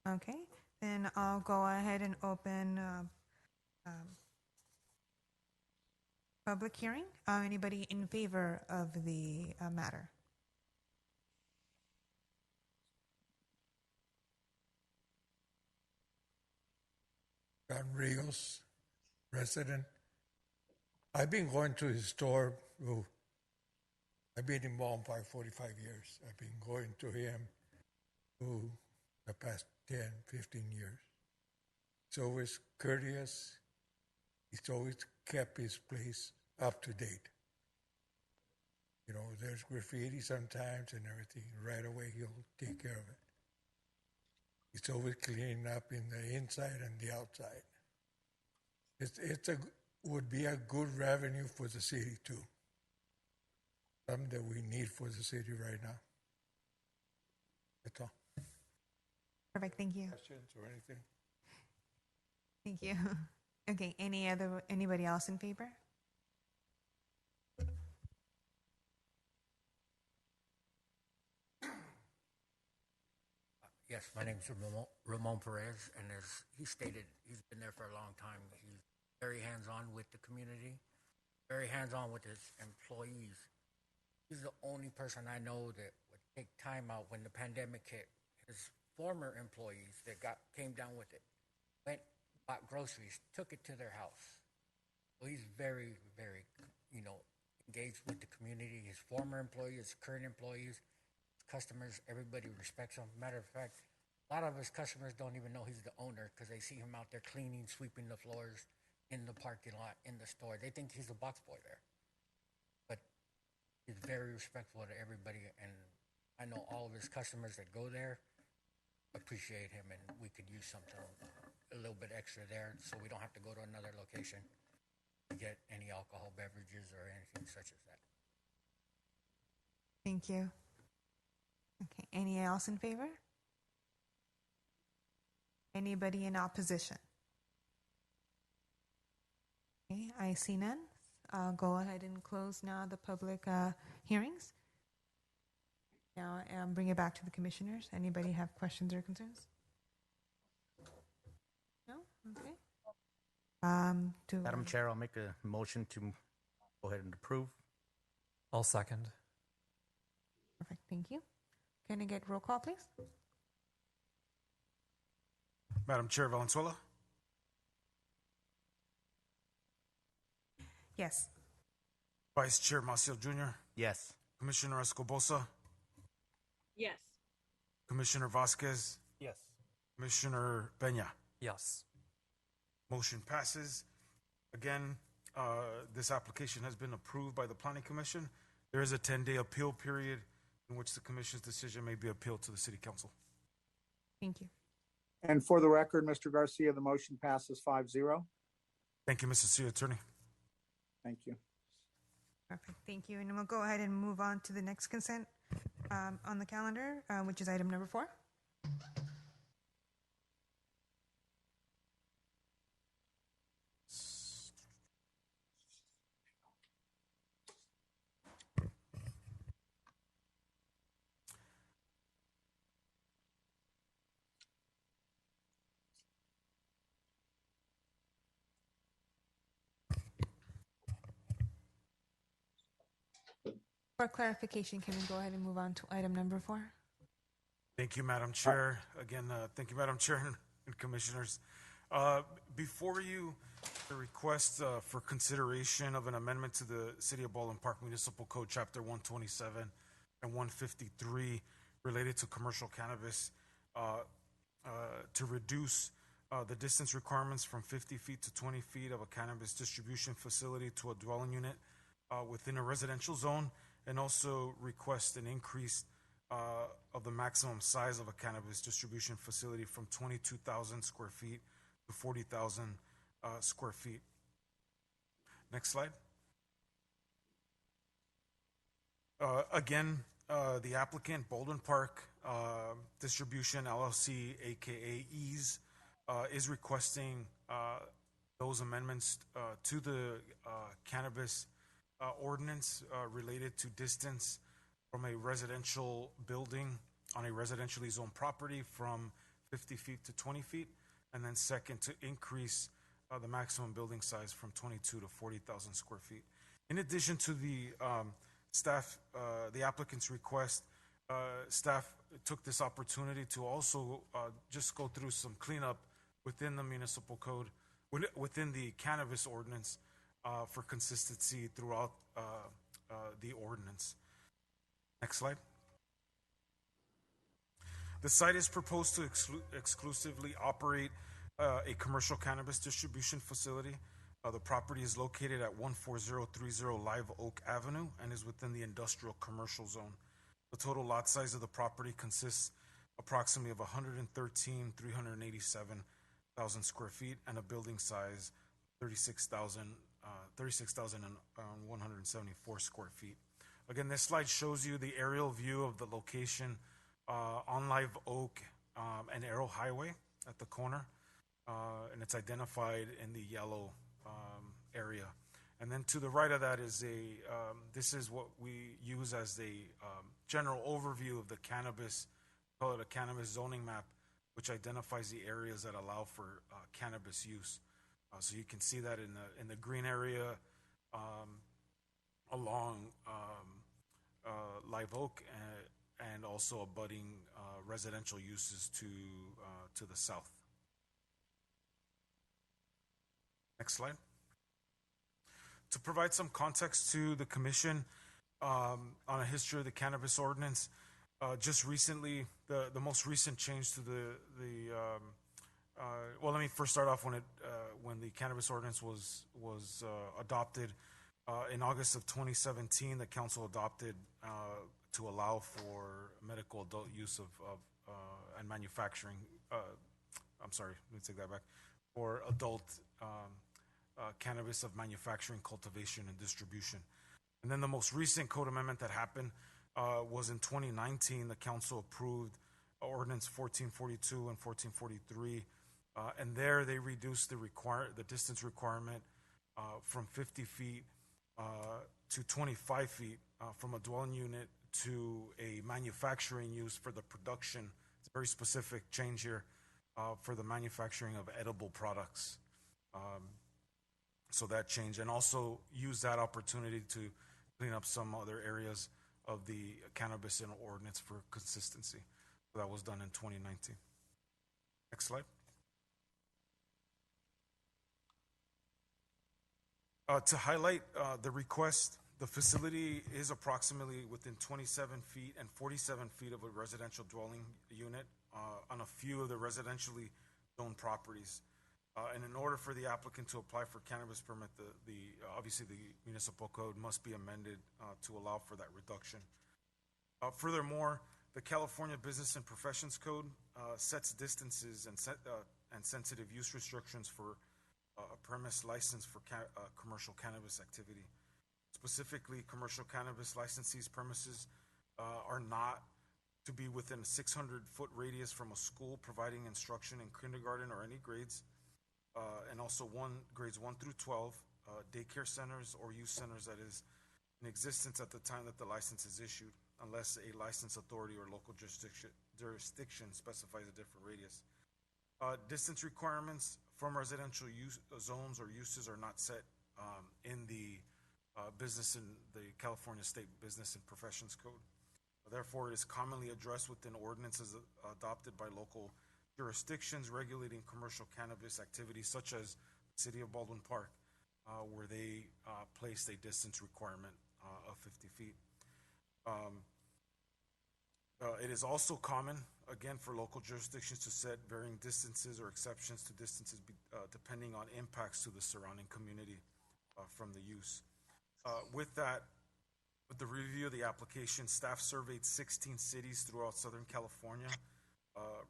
Okay, then I'll go ahead and open public hearing. Anybody in favor of the matter? Don Rios, resident. I've been going to his store. I've been in Ballpark 45 years. I've been going to him the past 10, 15 years. He's always courteous. He's always kept his place up to date. You know, there's graffiti sometimes and everything. Right away, he'll take care of it. It's always cleaning up in the inside and the outside. Would be a good revenue for the city too. Something that we need for the city right now. That's all. Perfect, thank you. Questions or anything? Thank you. Okay, anybody else in favor? Yes, my name's Ramon Perez, and as he stated, he's been there for a long time. He's very hands-on with the community, very hands-on with his employees. He's the only person I know that would take time out when the pandemic hit. His former employees that came down with it went, bought groceries, took it to their house. So he's very, very, engaged with the community. His former employees, current employees, customers, everybody respects him. Matter of fact, a lot of his customers don't even know he's the owner because they see him out there cleaning, sweeping the floors in the parking lot, in the store. They think he's a box boy there. But he's very respectful to everybody, and I know all of his customers that go there appreciate him, and we could use something a little bit extra there so we don't have to go to another location to get any alcohol beverages or anything such as that. Thank you. Okay, any else in favor? Anybody in opposition? Okay, I see none. I'll go ahead and close now the public hearings. Now bring it back to the commissioners. Anybody have questions or concerns? No? Okay. Madam Chair, I'll make a motion to go ahead and approve. I'll second. Perfect, thank you. Can I get roll call, please? Madam Chair Valenzuela, Yes. Vice Chair Maciel Jr., Yes. Commissioner Escobosa, Yes. Commissioner Vasquez, Yes. Commissioner Peña. Yes. Motion passes. Again, this application has been approved by the Planning Commission. There is a 10-day appeal period in which the commission's decision may be appealed to the City Council. Thank you. And for the record, Mr. Garcia, the motion passes 5-0. Thank you, Mr. City Attorney. Thank you. Perfect, thank you. And we'll go ahead and move on to the next consent on the calendar, which is item number 4. For clarification, can we go ahead and move on to item number 4? Thank you, Madam Chair. Again, thank you, Madam Chair and Commissioners. Before you, the request for consideration of an amendment to the City of Baldwin Park Municipal Code, Chapter 127 and 153, related to commercial cannabis, to reduce the distance requirements from 50 feet to 20 feet of a cannabis distribution facility to a dwelling unit within a residential zone, and also request an increase of the maximum size of a cannabis distribution facility from 22,000 square feet to 40,000 square feet. Next slide. Again, the applicant, Baldwin Park Distribution LLC, aka EASE, is requesting those amendments to the cannabis ordinance related to distance from a residential building on a residentially zoned property from 50 feet to 20 feet. And then second, to increase the maximum building size from 22 to 40,000 square feet. In addition to the staff, the applicant's request, staff took this opportunity to also just go through some cleanup within the municipal code, within the cannabis ordinance, for consistency throughout the ordinance. Next slide. The site is proposed to exclusively operate a commercial cannabis distribution facility. The property is located at 14030 Live Oak Avenue and is within the industrial commercial zone. The total lot size of the property consists approximately of 113,387,000 square feet and a building size 36,174 square feet. Again, this slide shows you the aerial view of the location on Live Oak and Arrow Highway at the corner, and it's identified in the yellow area. And then to the right of that is this is what we use as a general overview of the cannabis, call it a cannabis zoning map, which identifies the areas that allow for cannabis use. So you can see that in the green area along Live Oak and also abutting residential uses to the south. Next slide. To provide some context to the commission on a history of the cannabis ordinance, just recently, the most recent change to well, let me first start off when the cannabis ordinance was adopted in August of 2017. The council adopted to allow for medical adult use of and manufacturing. I'm sorry, let me take that back. For adult cannabis of manufacturing, cultivation, and distribution. And then the most recent code amendment that happened was in 2019. The council approved ordinance 1442 and 1443, and there they reduced the distance requirement from 50 feet to 25 feet from a dwelling unit to a manufacturing use for the production. It's a very specific change here for the manufacturing of edible products. So that change, and also use that opportunity to clean up some other areas of the cannabis in ordinance for consistency. So that was done in 2019. Next slide. To highlight the request, the facility is approximately within 27 feet and 47 feet of a residential dwelling unit on a few of the residentially zoned properties. And in order for the applicant to apply for cannabis permit, obviously the municipal code must be amended to allow for that reduction. Furthermore, the California Business and Professions Code sets distances and sensitive use restrictions for a premise license for commercial cannabis activity. Specifically, commercial cannabis licensees' premises are not to be within a 600-foot radius from a school providing instruction in kindergarten or any grades, and also grades 1 through 12, daycare centers or youth centers that is in existence at the time that the license is issued, unless a license authority or local jurisdiction specifies a different radius. Distance requirements from residential use zones or uses are not set in the business in the California State Business and Professions Code. Therefore, it is commonly addressed within ordinances adopted by local jurisdictions regulating commercial cannabis activities, such as the City of Baldwin Park, where they placed a distance requirement of 50 feet. It is also common, again, for local jurisdictions to set varying distances or exceptions to distances depending on impacts to the surrounding community from the use. With the review of the application, staff surveyed 16 cities throughout Southern California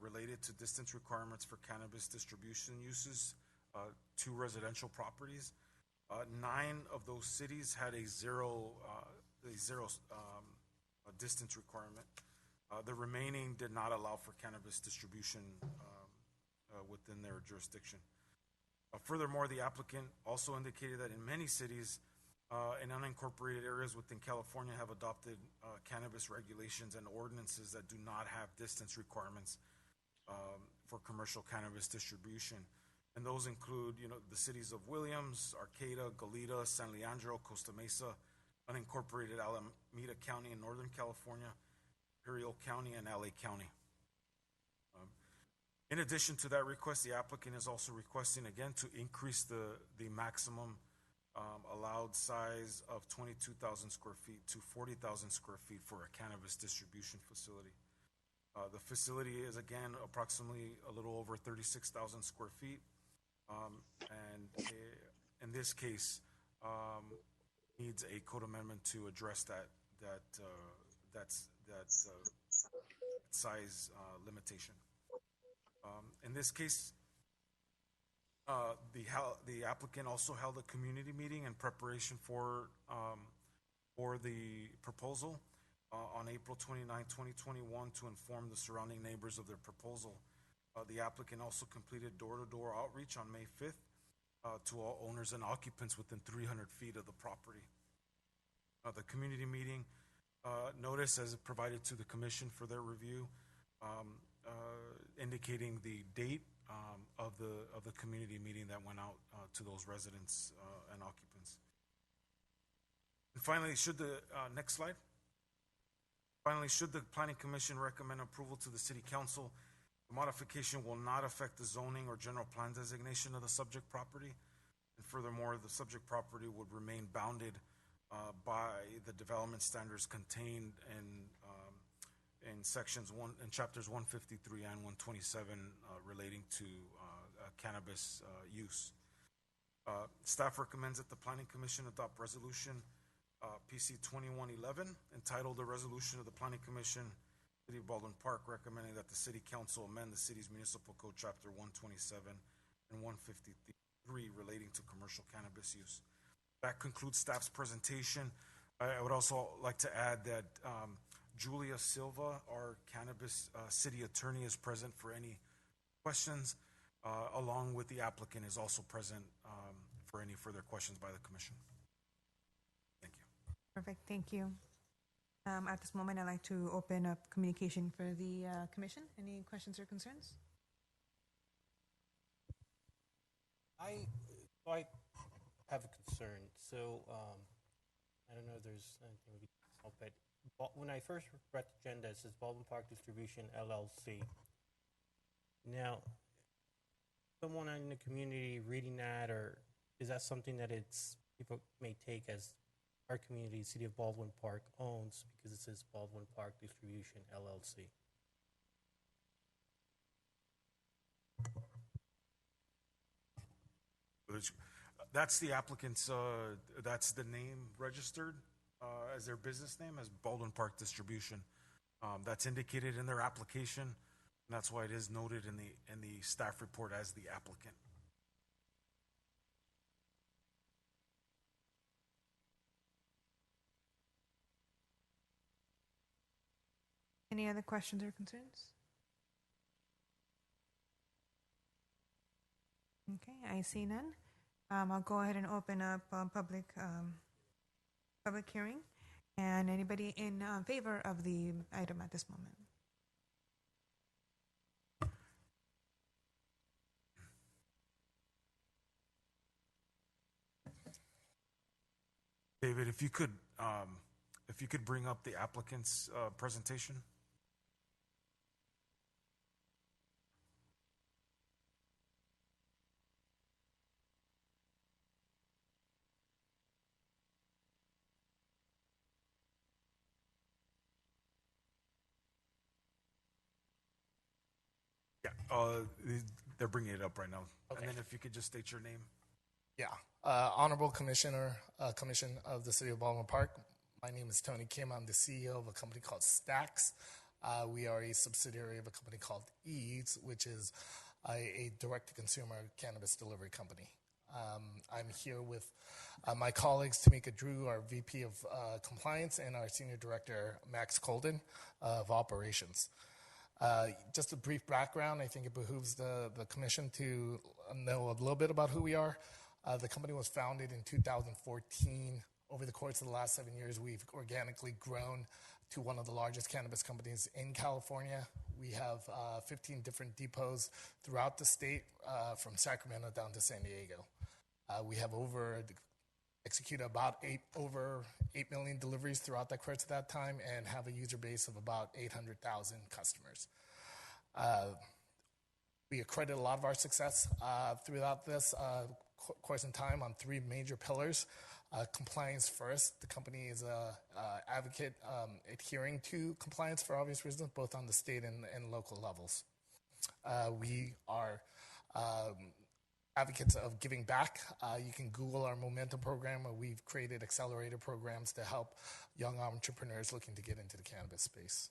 related to distance requirements for cannabis distribution uses to residential properties. 9 of those cities had a zero distance requirement. The remaining did not allow for cannabis distribution within their jurisdiction. Furthermore, the applicant also indicated that in many cities and unincorporated areas within California have adopted cannabis regulations and ordinances that do not have distance requirements for commercial cannabis distribution. And those include, the cities of Williams, Arcata, Goleta, San Leandro, Costa Mesa, unincorporated Alameda County in Northern California, Imperial County, and LA County. In addition to that request, the applicant is also requesting, again, to increase the maximum allowed size of 22,000 square feet to 40,000 square feet for a cannabis distribution facility. The facility is, again, approximately a little over 36,000 square feet. And in this case, needs a code amendment to address that size limitation. In this case, the applicant also held a community meeting in preparation for the proposal on April 29, 2021 to inform the surrounding neighbors of their proposal. The applicant also completed door-to-door outreach on May 5th to all owners and occupants within 300 feet of the property. The community meeting notice as provided to the commission for their review, indicating the date of the community meeting that went out to those residents and occupants. And finally, next slide. Finally, should the Planning Commission recommend approval to the City Council, the modification will not affect the zoning or general plan designation of the subject property. And furthermore, the subject property would remain bounded by the development standards contained in chapters 153 and 127 relating to cannabis use. Staff recommends that the Planning Commission adopt resolution PC 2111, entitled "A Resolution of the Planning Commission, City of Baldwin Park, recommending that the City Council amend the city's municipal code chapter 127 and 153 relating to commercial cannabis use." That concludes staff's presentation. I would also like to add that Julia Silva, our cannabis city attorney, is present for any questions, along with the applicant is also present for any further questions by the commission. Thank you. Perfect, thank you. At this moment, I'd like to open up communication for the commission. Any questions or concerns? I have a concern. So I don't know if there's anything we can help, but when I first read the agenda, it says Baldwin Park Distribution LLC. Now, someone in the community reading that, or is that something that people may take as our community, City of Baldwin Park, owns because it says Baldwin Park Distribution LLC? That's the applicant's, that's the name registered as their business name, as Baldwin Park Distribution. That's indicated in their application, and that's why it is noted in the staff report as the applicant. Any other questions or concerns? Okay, I see none. I'll go ahead and open up public hearing. And anybody in favor of the item at this moment? Okay, David, if you could bring up the applicant's presentation. Yeah, they're bringing it up right now. Okay. And then if you could just state your name. Yeah. Honorable Commissioner, Commission of the City of Baldwin Park. My name is Tony Kim. I'm the CEO of a company called Stacks. We are a subsidiary of a company called Eads, which is a direct-to-consumer cannabis delivery company. I'm here with my colleagues, Tamika Drew, our VP of Compliance, and our Senior Director, Max Colden, of Operations. Just a brief background, I think it behooves the Commission to know a little bit about who we are. The company was founded in 2014. Over the course of the last 7 years, we've organically grown to one of the largest cannabis companies in California. We have 15 different depots throughout the state, from Sacramento down to San Diego. We have executed about over 8 million deliveries throughout that course of that time and have a user base of about 800,000 customers. We accredit a lot of our success throughout this course in time on three major pillars. Compliance first. The company is a advocate adhering to compliance for obvious reasons, both on the state and local levels. We are advocates of giving back. You can Google our Momentum program, where we've created accelerator programs to help young entrepreneurs looking to get into the cannabis space.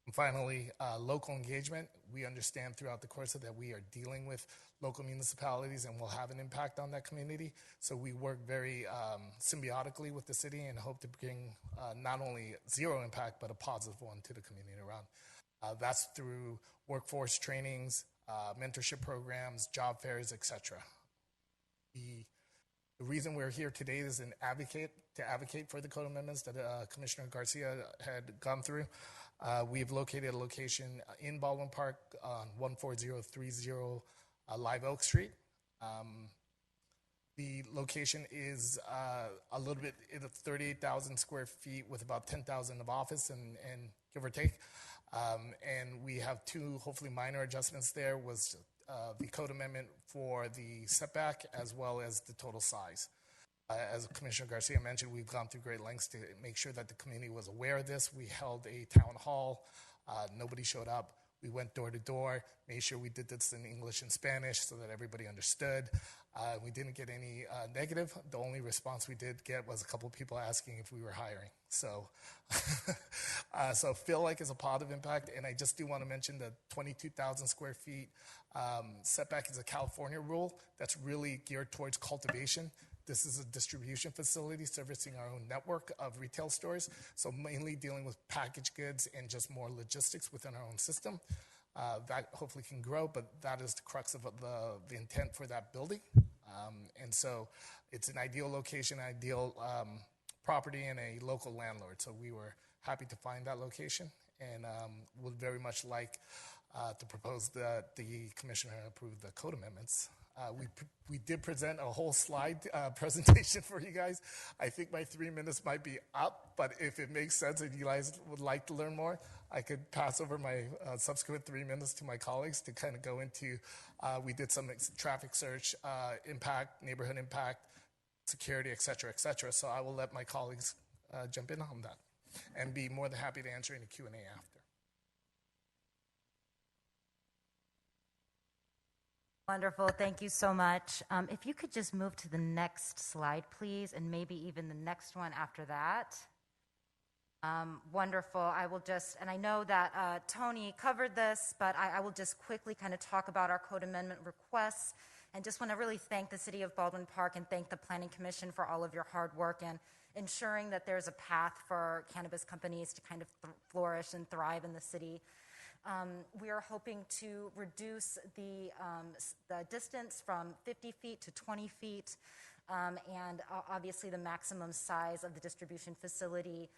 And finally, local engagement. We understand throughout the course of that we are dealing with local municipalities and will have an impact on that community. So we work very symbiotically with the city and hope to bring not only zero impact, but a positive one to the community around. That's through workforce trainings, mentorship programs, job fairs, etc. The reason we're here today is to advocate for the code amendments that Commissioner Garcia had gone through. We've located a location in Baldwin Park on 14030 Live Oak Street. The location is a little bit, it's 38,000 square feet with about 10,000 of office and give or take. And we have two hopefully minor adjustments there, was the code amendment for the setback as well as the total size. As Commissioner Garcia mentioned, we've gone through great lengths to make sure that the community was aware of this. We held a town hall. Nobody showed up. We went door to door, made sure we did this in English and Spanish so that everybody understood. We didn't get any negative. The only response we did get was a couple of people asking if we were hiring. So, so feel like it's a positive impact. And I just do want to mention the 22,000 square feet setback is a California rule that's really geared towards cultivation. This is a distribution facility servicing our own network of retail stores, so mainly dealing with packaged goods and just more logistics within our own system. That hopefully can grow, but that is the crux of the intent for that building. And so it's an ideal location, ideal property, and a local landlord. So we were happy to find that location and would very much like to propose that the commissioner approve the code amendments. We did present a whole slide presentation for you guys. I think my 3 minutes might be up, but if it makes sense and you guys would like to learn more, I could pass over my subsequent 3 minutes to my colleagues to kind of go into, we did some traffic search, impact, neighborhood impact, security, et cetera, et cetera. So I will let my colleagues jump in on that and be more than happy to answer any Q&A after. Wonderful. Thank you so much. If you could just move to the next slide, please, and maybe even the next one after that. Wonderful. I will just, and I know that Tony covered this, but I will just quickly kind of talk about our code amendment requests, and just want to really thank the City of Baldwin Park and thank the Planning Commission for all of your hard work and ensuring that there's a path for cannabis companies to kind of flourish and thrive in the city. We are hoping to reduce the distance from 50 feet to 20 feet, and obviously the maximum size of the distribution facility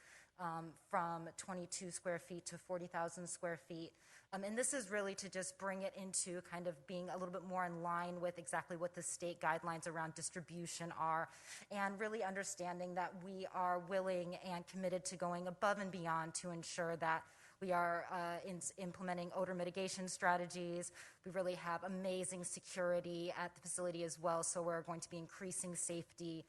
from 22 square feet to 40,000 square feet. And this is really to just bring it into kind of being a little bit more in line with exactly what the state guidelines around distribution are, and really understanding that we are willing and committed to going above and beyond to ensure that we are implementing odor mitigation strategies. We really have amazing security at the facility as well, so we're going to be increasing safety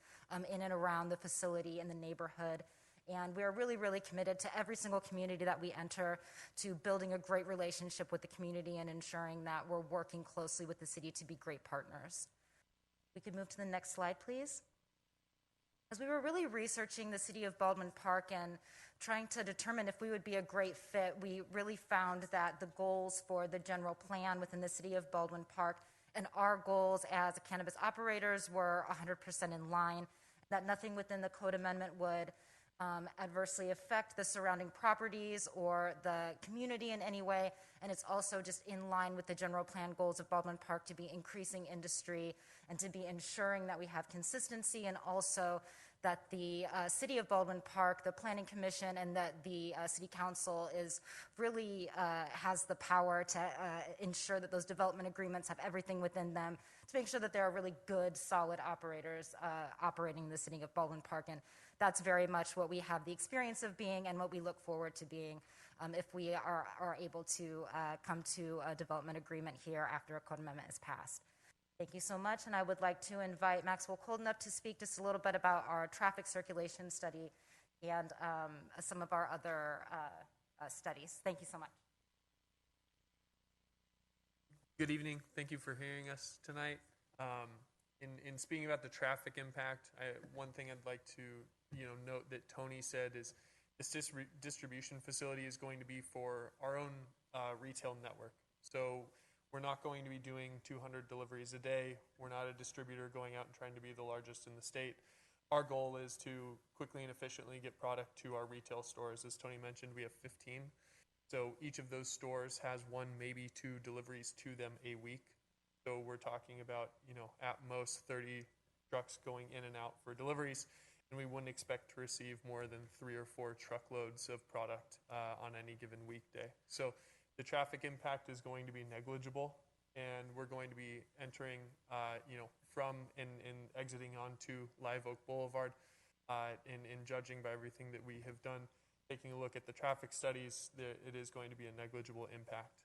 in and around the facility in the neighborhood. And we're really, really committed to every single community that we enter to building a great relationship with the community and ensuring that we're working closely with the city to be great partners. We could move to the next slide, please. As we were really researching the city of Baldwin Park and trying to determine if we would be a great fit, we really found that the goals for the general plan within the city of Baldwin Park and our goals as cannabis operators were 100% in line, that nothing within the code amendment would adversely affect the surrounding properties or the community in any way, and it's also just in line with the general plan goals of Baldwin Park to be increasing industry and to be ensuring that we have consistency, and also that the City of Baldwin Park, the Planning Commission, and that the City Council is really has the power to ensure that those development agreements have everything within them to make sure that there are really good, solid operators operating the City of Baldwin Park. And that's very much what we have the experience of being and what we look forward to being if we are able to come to a development agreement here after a code amendment is passed. Thank you so much, and I would like to invite Maxwell Colden up to speak just a little bit about our traffic circulation study and some of our other studies. Thank you so much. Good evening. Thank you for hearing us tonight. In speaking about the traffic impact, one thing I'd like to note that Tony said is this distribution facility is going to be for our own retail network. So we're not going to be doing 200 deliveries a day. We're not a distributor going out and trying to be the largest in the state. Our goal is to quickly and efficiently get product to our retail stores. As Tony mentioned, we have 15. So each of those stores has one, maybe two deliveries to them a week. So we're talking about, at most 30 trucks going in and out for deliveries. And we wouldn't expect to receive more than 3 or 4 truckloads of product on any given weekday. So the traffic impact is going to be negligible, and we're going to be entering, from and exiting onto Live Oak Boulevard, and judging by everything that we have done, taking a look at the traffic studies, it is going to be a negligible impact,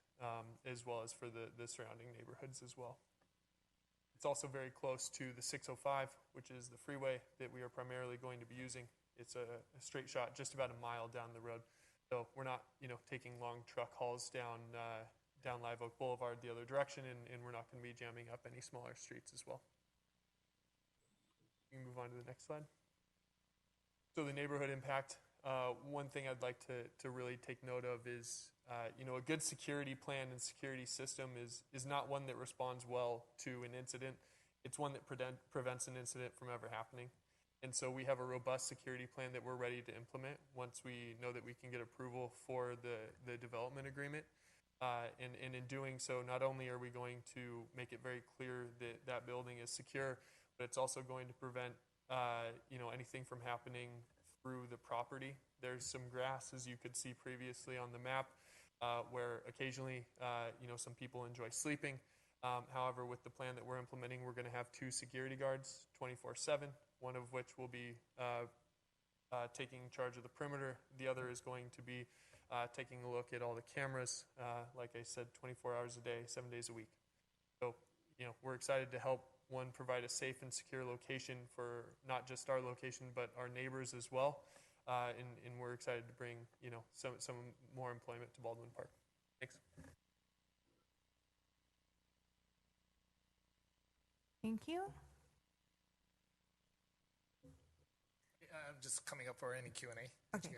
as well as for the surrounding neighborhoods as well. It's also very close to the 605, which is the freeway that we are primarily going to be using. It's a straight shot just about a mile down the road. So we're not, taking long truck hauls down Live Oak Boulevard the other direction, and we're not going to be jamming up any smaller streets as well. You can move on to the next slide. So the neighborhood impact, one thing I'd like to really take note of is, a good security plan and security system is not one that responds well to an incident. It's one that prevents an incident from ever happening. And so we have a robust security plan that we're ready to implement once we know that we can get approval for the development agreement. And in doing so, not only are we going to make it very clear that that building is secure, but it's also going to prevent anything from happening through the property. There's some grass, as you could see previously on the map, where occasionally some people enjoy sleeping. However, with the plan that we're implementing, we're going to have 2 security guards 24/7, one of which will be taking charge of the perimeter. The other is going to be taking a look at all the cameras, like I said, 24 hours a day, 7 days a week. So, we're excited to help, one, provide a safe and secure location for not just our location, but our neighbors as well. And we're excited to bring, some more employment to Baldwin Park. Thanks. Thank you. I'm just coming up for any Q&A. Okay.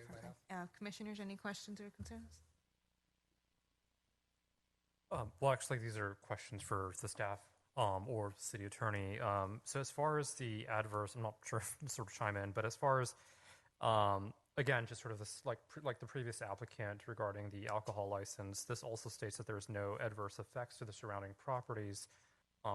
Commissioners, any questions or concerns? Well, actually, these are questions for the staff or city attorney. So as far as the adverse, I'm not sure if to sort of chime in, but as far as, again, just sort of this, like the previous applicant regarding the alcohol license, this also states that there's no adverse effects to the surrounding properties.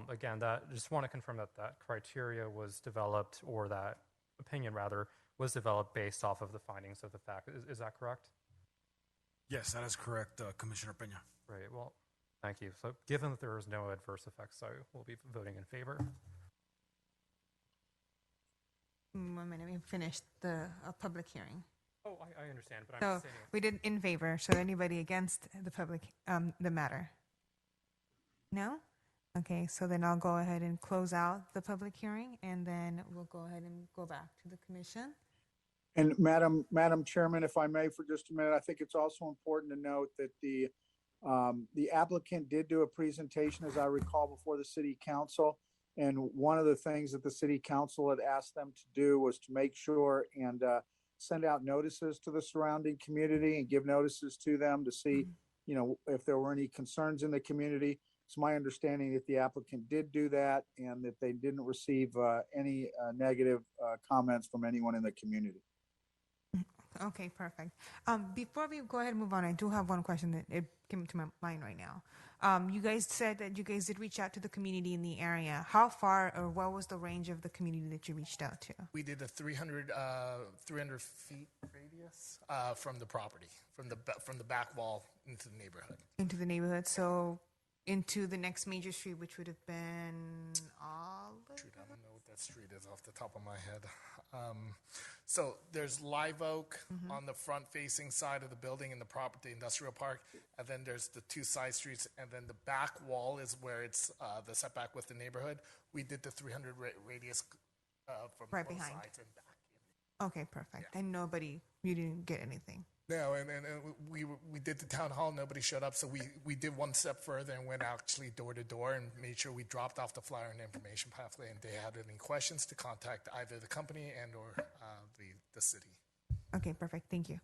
Again, that just want to confirm that that criteria was developed, or that opinion rather was developed based off of the findings of the fact. Is that correct? Yes, that is correct, Commissioner Peña. Great. Well, thank you. So given that there is no adverse effects, I will be voting in favor. 1 minute, we finished the public hearing. Oh, I understand, but I'm So just saying. we did in favor. So anybody against the public, the matter? No? Okay, so then I'll go ahead and close out the public hearing, and then we'll go ahead and go back to the commission. And Madam Chairman, if I may, for just a minute, I think it's also important to note that the applicant did do a presentation, as I recall, before the city council. And one of the things that the city council had asked them to do was to make sure and send out notices to the surrounding community and give notices to them to see, you know, if there were any concerns in the community. It's my understanding that the applicant did do that and that they didn't receive any negative comments from anyone in the community. Okay, perfect. Before we go ahead and move on, I do have one question that it came to my mind right now. You guys said that you guys did reach out to the community in the area. How far or what was the range of the community that you reached out to? We did a 300 feet radius from the property, from the back wall into the neighborhood. Into the neighborhood, so into the next major street, which would have been Olive? I don't know what that street is off the top of my head. So there's Live Oak on the front-facing side of the building in the property industrial park, and then there's the two side streets, and then the back wall is where it's the setback with the neighborhood. We did the 300 radius from Right both behind. sides and back. Okay, perfect. And you didn't get anything. No, and we did the town hall. Nobody showed up, so we did one step further and went actually door to door and made sure we dropped off the flyer and information pathway. And if they had any questions, to contact either the company and or the city. Okay, perfect. Thank you.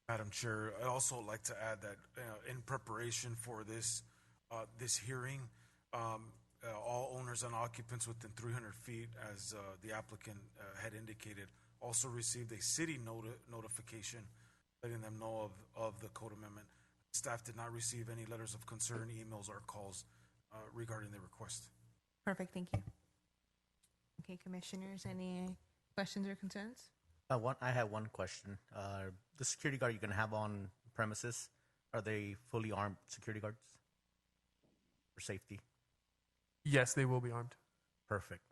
Madam Chair, I'd also like to add that in preparation for this hearing, all owners and occupants within 300 feet, as the applicant had indicated, also received a city notification letting them know of the code amendment. Staff did not receive any letters of concern, emails, or calls regarding the request. Perfect. Thank you. Okay, commissioners, any questions or concerns? I have one question. The security guard you're going to have on premises, are they fully armed security guards for safety? Yes, they will be armed. Perfect.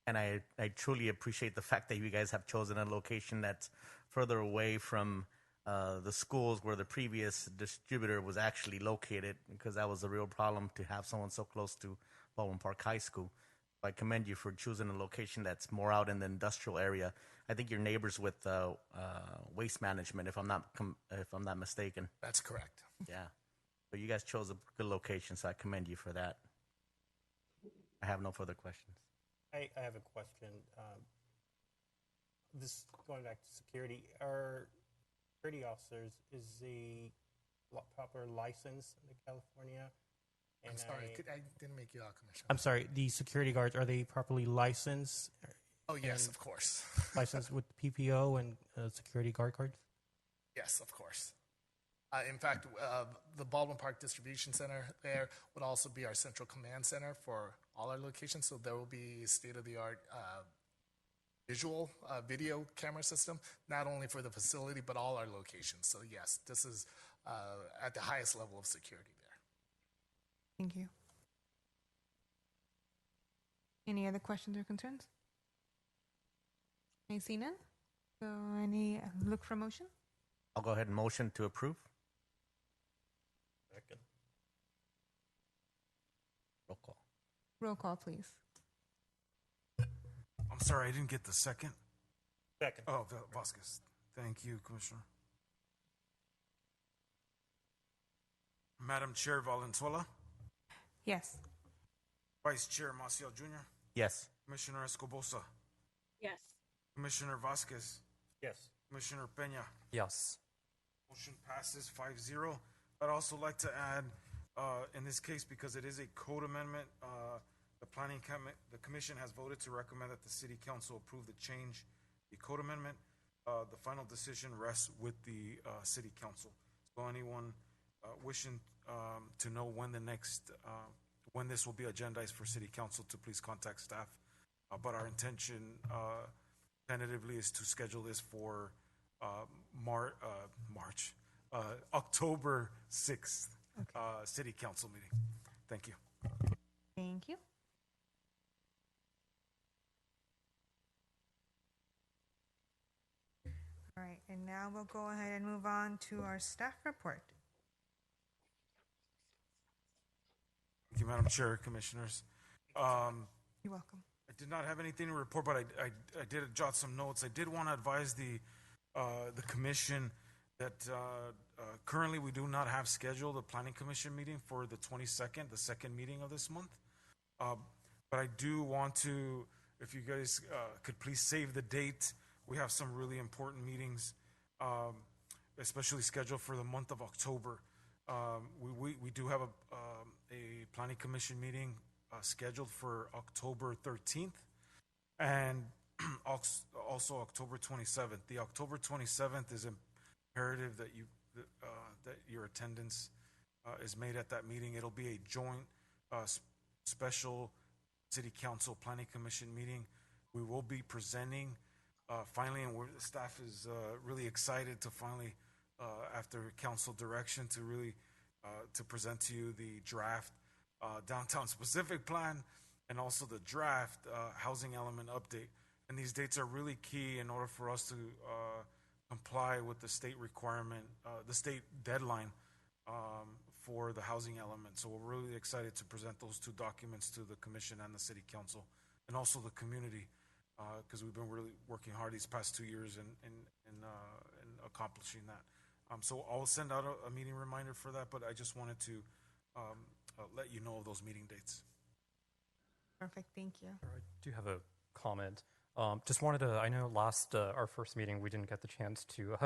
And I truly appreciate the fact that you guys have chosen a location that's further away from the schools where the previous distributor was actually located, because that was a real problem to have someone so close to Baldwin Park High School. I commend you for choosing a location that's more out in the industrial area. I think you're neighbors with Waste Management, if I'm not mistaken. That's correct. Yeah. But you guys chose a good location, so I commend you for that. I have no further questions. I have a question. This going back to security. Our security officers, is the proper license in California? I'm sorry, I didn't make you out, Commissioner. I'm sorry. The security guards, are they properly licensed? Oh yes, of course. Licensed with PPO and security guard cards? Yes, of course. In fact, the Baldwin Park Distribution Center there would also be our central command center for all our locations. So there will be state-of-the-art video camera system, not only for the facility, but all our locations. So yes, this is at the highest level of security there. Thank you. Any other questions or concerns? I see none. So any look for motion? I'll go ahead and motion to approve. Second. Roll call. Roll call, please. I'm sorry, I didn't get the second. Second. Oh, Vasquez. Thank you, Commissioner. Madam Chair Valenzuela. Yes. Vice Chair Maciel Jr. Yes. Commissioner Escobosa. Yes. Commissioner Vasquez. Yes. Commissioner Peña. Yes. Motion passes 5-0. I'd also like to add, in this case, because it is a code amendment, the commission has voted to recommend that the city council approve the change, the code amendment. The final decision rests with the city council. So anyone wishing to know when when this will be agendized for city council, to please contact staff. But our intention tentatively is to schedule this for October 6th City Council meeting. Thank you. Thank you. All right, and now we'll go ahead and move on to our staff report. Thank you, Madam Chair, Commissioners. You're welcome. I did not have anything to report, but I did jot some notes. I did want to advise the commission that currently we do not have scheduled a planning commission meeting for the 22nd, the second meeting of this month. But I do want to, if you guys could please save the date. We have some really important meetings, especially scheduled for the month of October. We do have a planning commission meeting scheduled for October 13th and also October 27th. The October 27th is imperative that that your attendance is made at that meeting. It'll be a joint special City Council Planning Commission meeting. We will be presenting finally, and the staff is really excited to finally, after council direction, to really to present to you the draft downtown specific plan and also the draft housing element update. And these dates are really key in order for us to comply with the state requirement, the state deadline for the housing element. So we're really excited to present those two documents to the commission and the city council and also the community, because we've been really working hard these past 2 years in accomplishing that. So I'll send out a meeting reminder for that, but I just wanted to let you know of those meeting dates. Perfect, thank you. I do have a comment. Just wanted to, I know last, our first meeting, we didn't get the chance to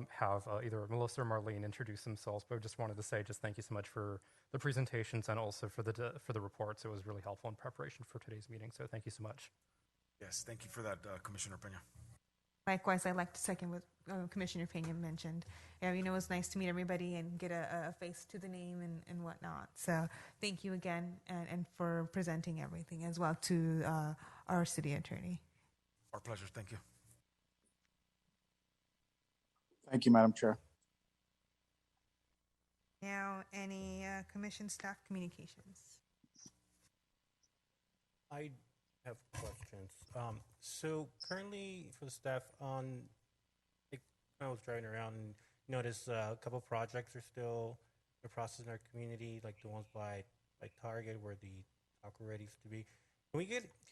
have either Melissa or Marlene introduce themselves, but I just wanted to say just thank you so much for the presentations and also for the reports. It was really helpful in preparation for today's meeting, so thank you so much. Yes, thank you for that, Commissioner Pena. Likewise, I'd like to second what Commissioner Pena mentioned. It was nice to meet everybody and get a face to the name and whatnot. So thank you again and for presenting everything as well to our city attorney. Our pleasure. Thank you. Thank you, Madam Chair. Now, any commission staff communications? I have questions. So currently for the staff when I was driving around and noticed a couple projects are still in the process in our community, like the ones by Target where the taco ready to be. Can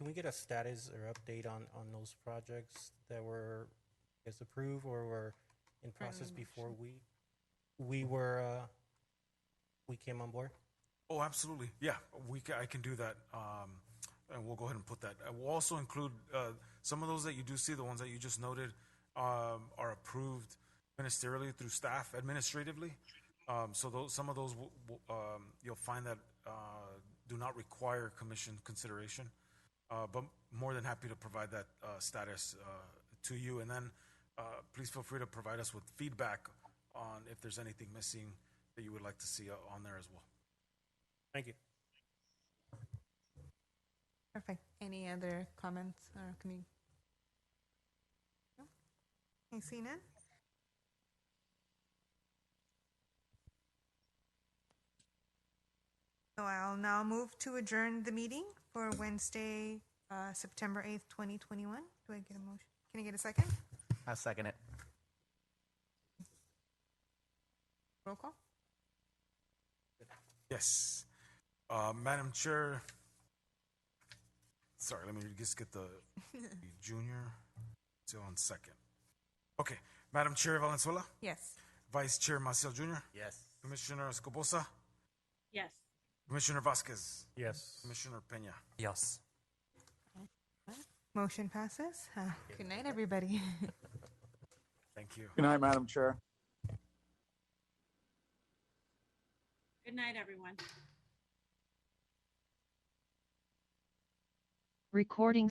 we get a status or update on those projects that were approved or were in process before we came on board? Oh, absolutely. Yeah, I can do that. And we'll go ahead and put that. We'll also include some of those that you do see, the ones that you just noted, are approved ministerially through staff administratively. So some of those you'll find that do not require commission consideration, but more than happy to provide that status to you. And then please feel free to provide us with feedback on if there's anything missing that you would like to see on there as well. Thank you. Perfect. Any other comments or community? No? I see none. So I'll now move to adjourn the meeting for Wednesday, September 8th, 2021. Do I get a motion? Can I get a second? I'll second it. Roll call. Yes. Madam Chair. Sorry, let me just get the junior still on second. Okay. Madam Chair Valenzuela? Yes. Vice Chair Maciel Jr.? Yes. Commissioner Escobosa? Yes. Commissioner Vasquez? Yes. Commissioner Pena? Yes. Motion passes. Good night, everybody. Thank you. Good night, Madam Chair. Good night, everyone. Recording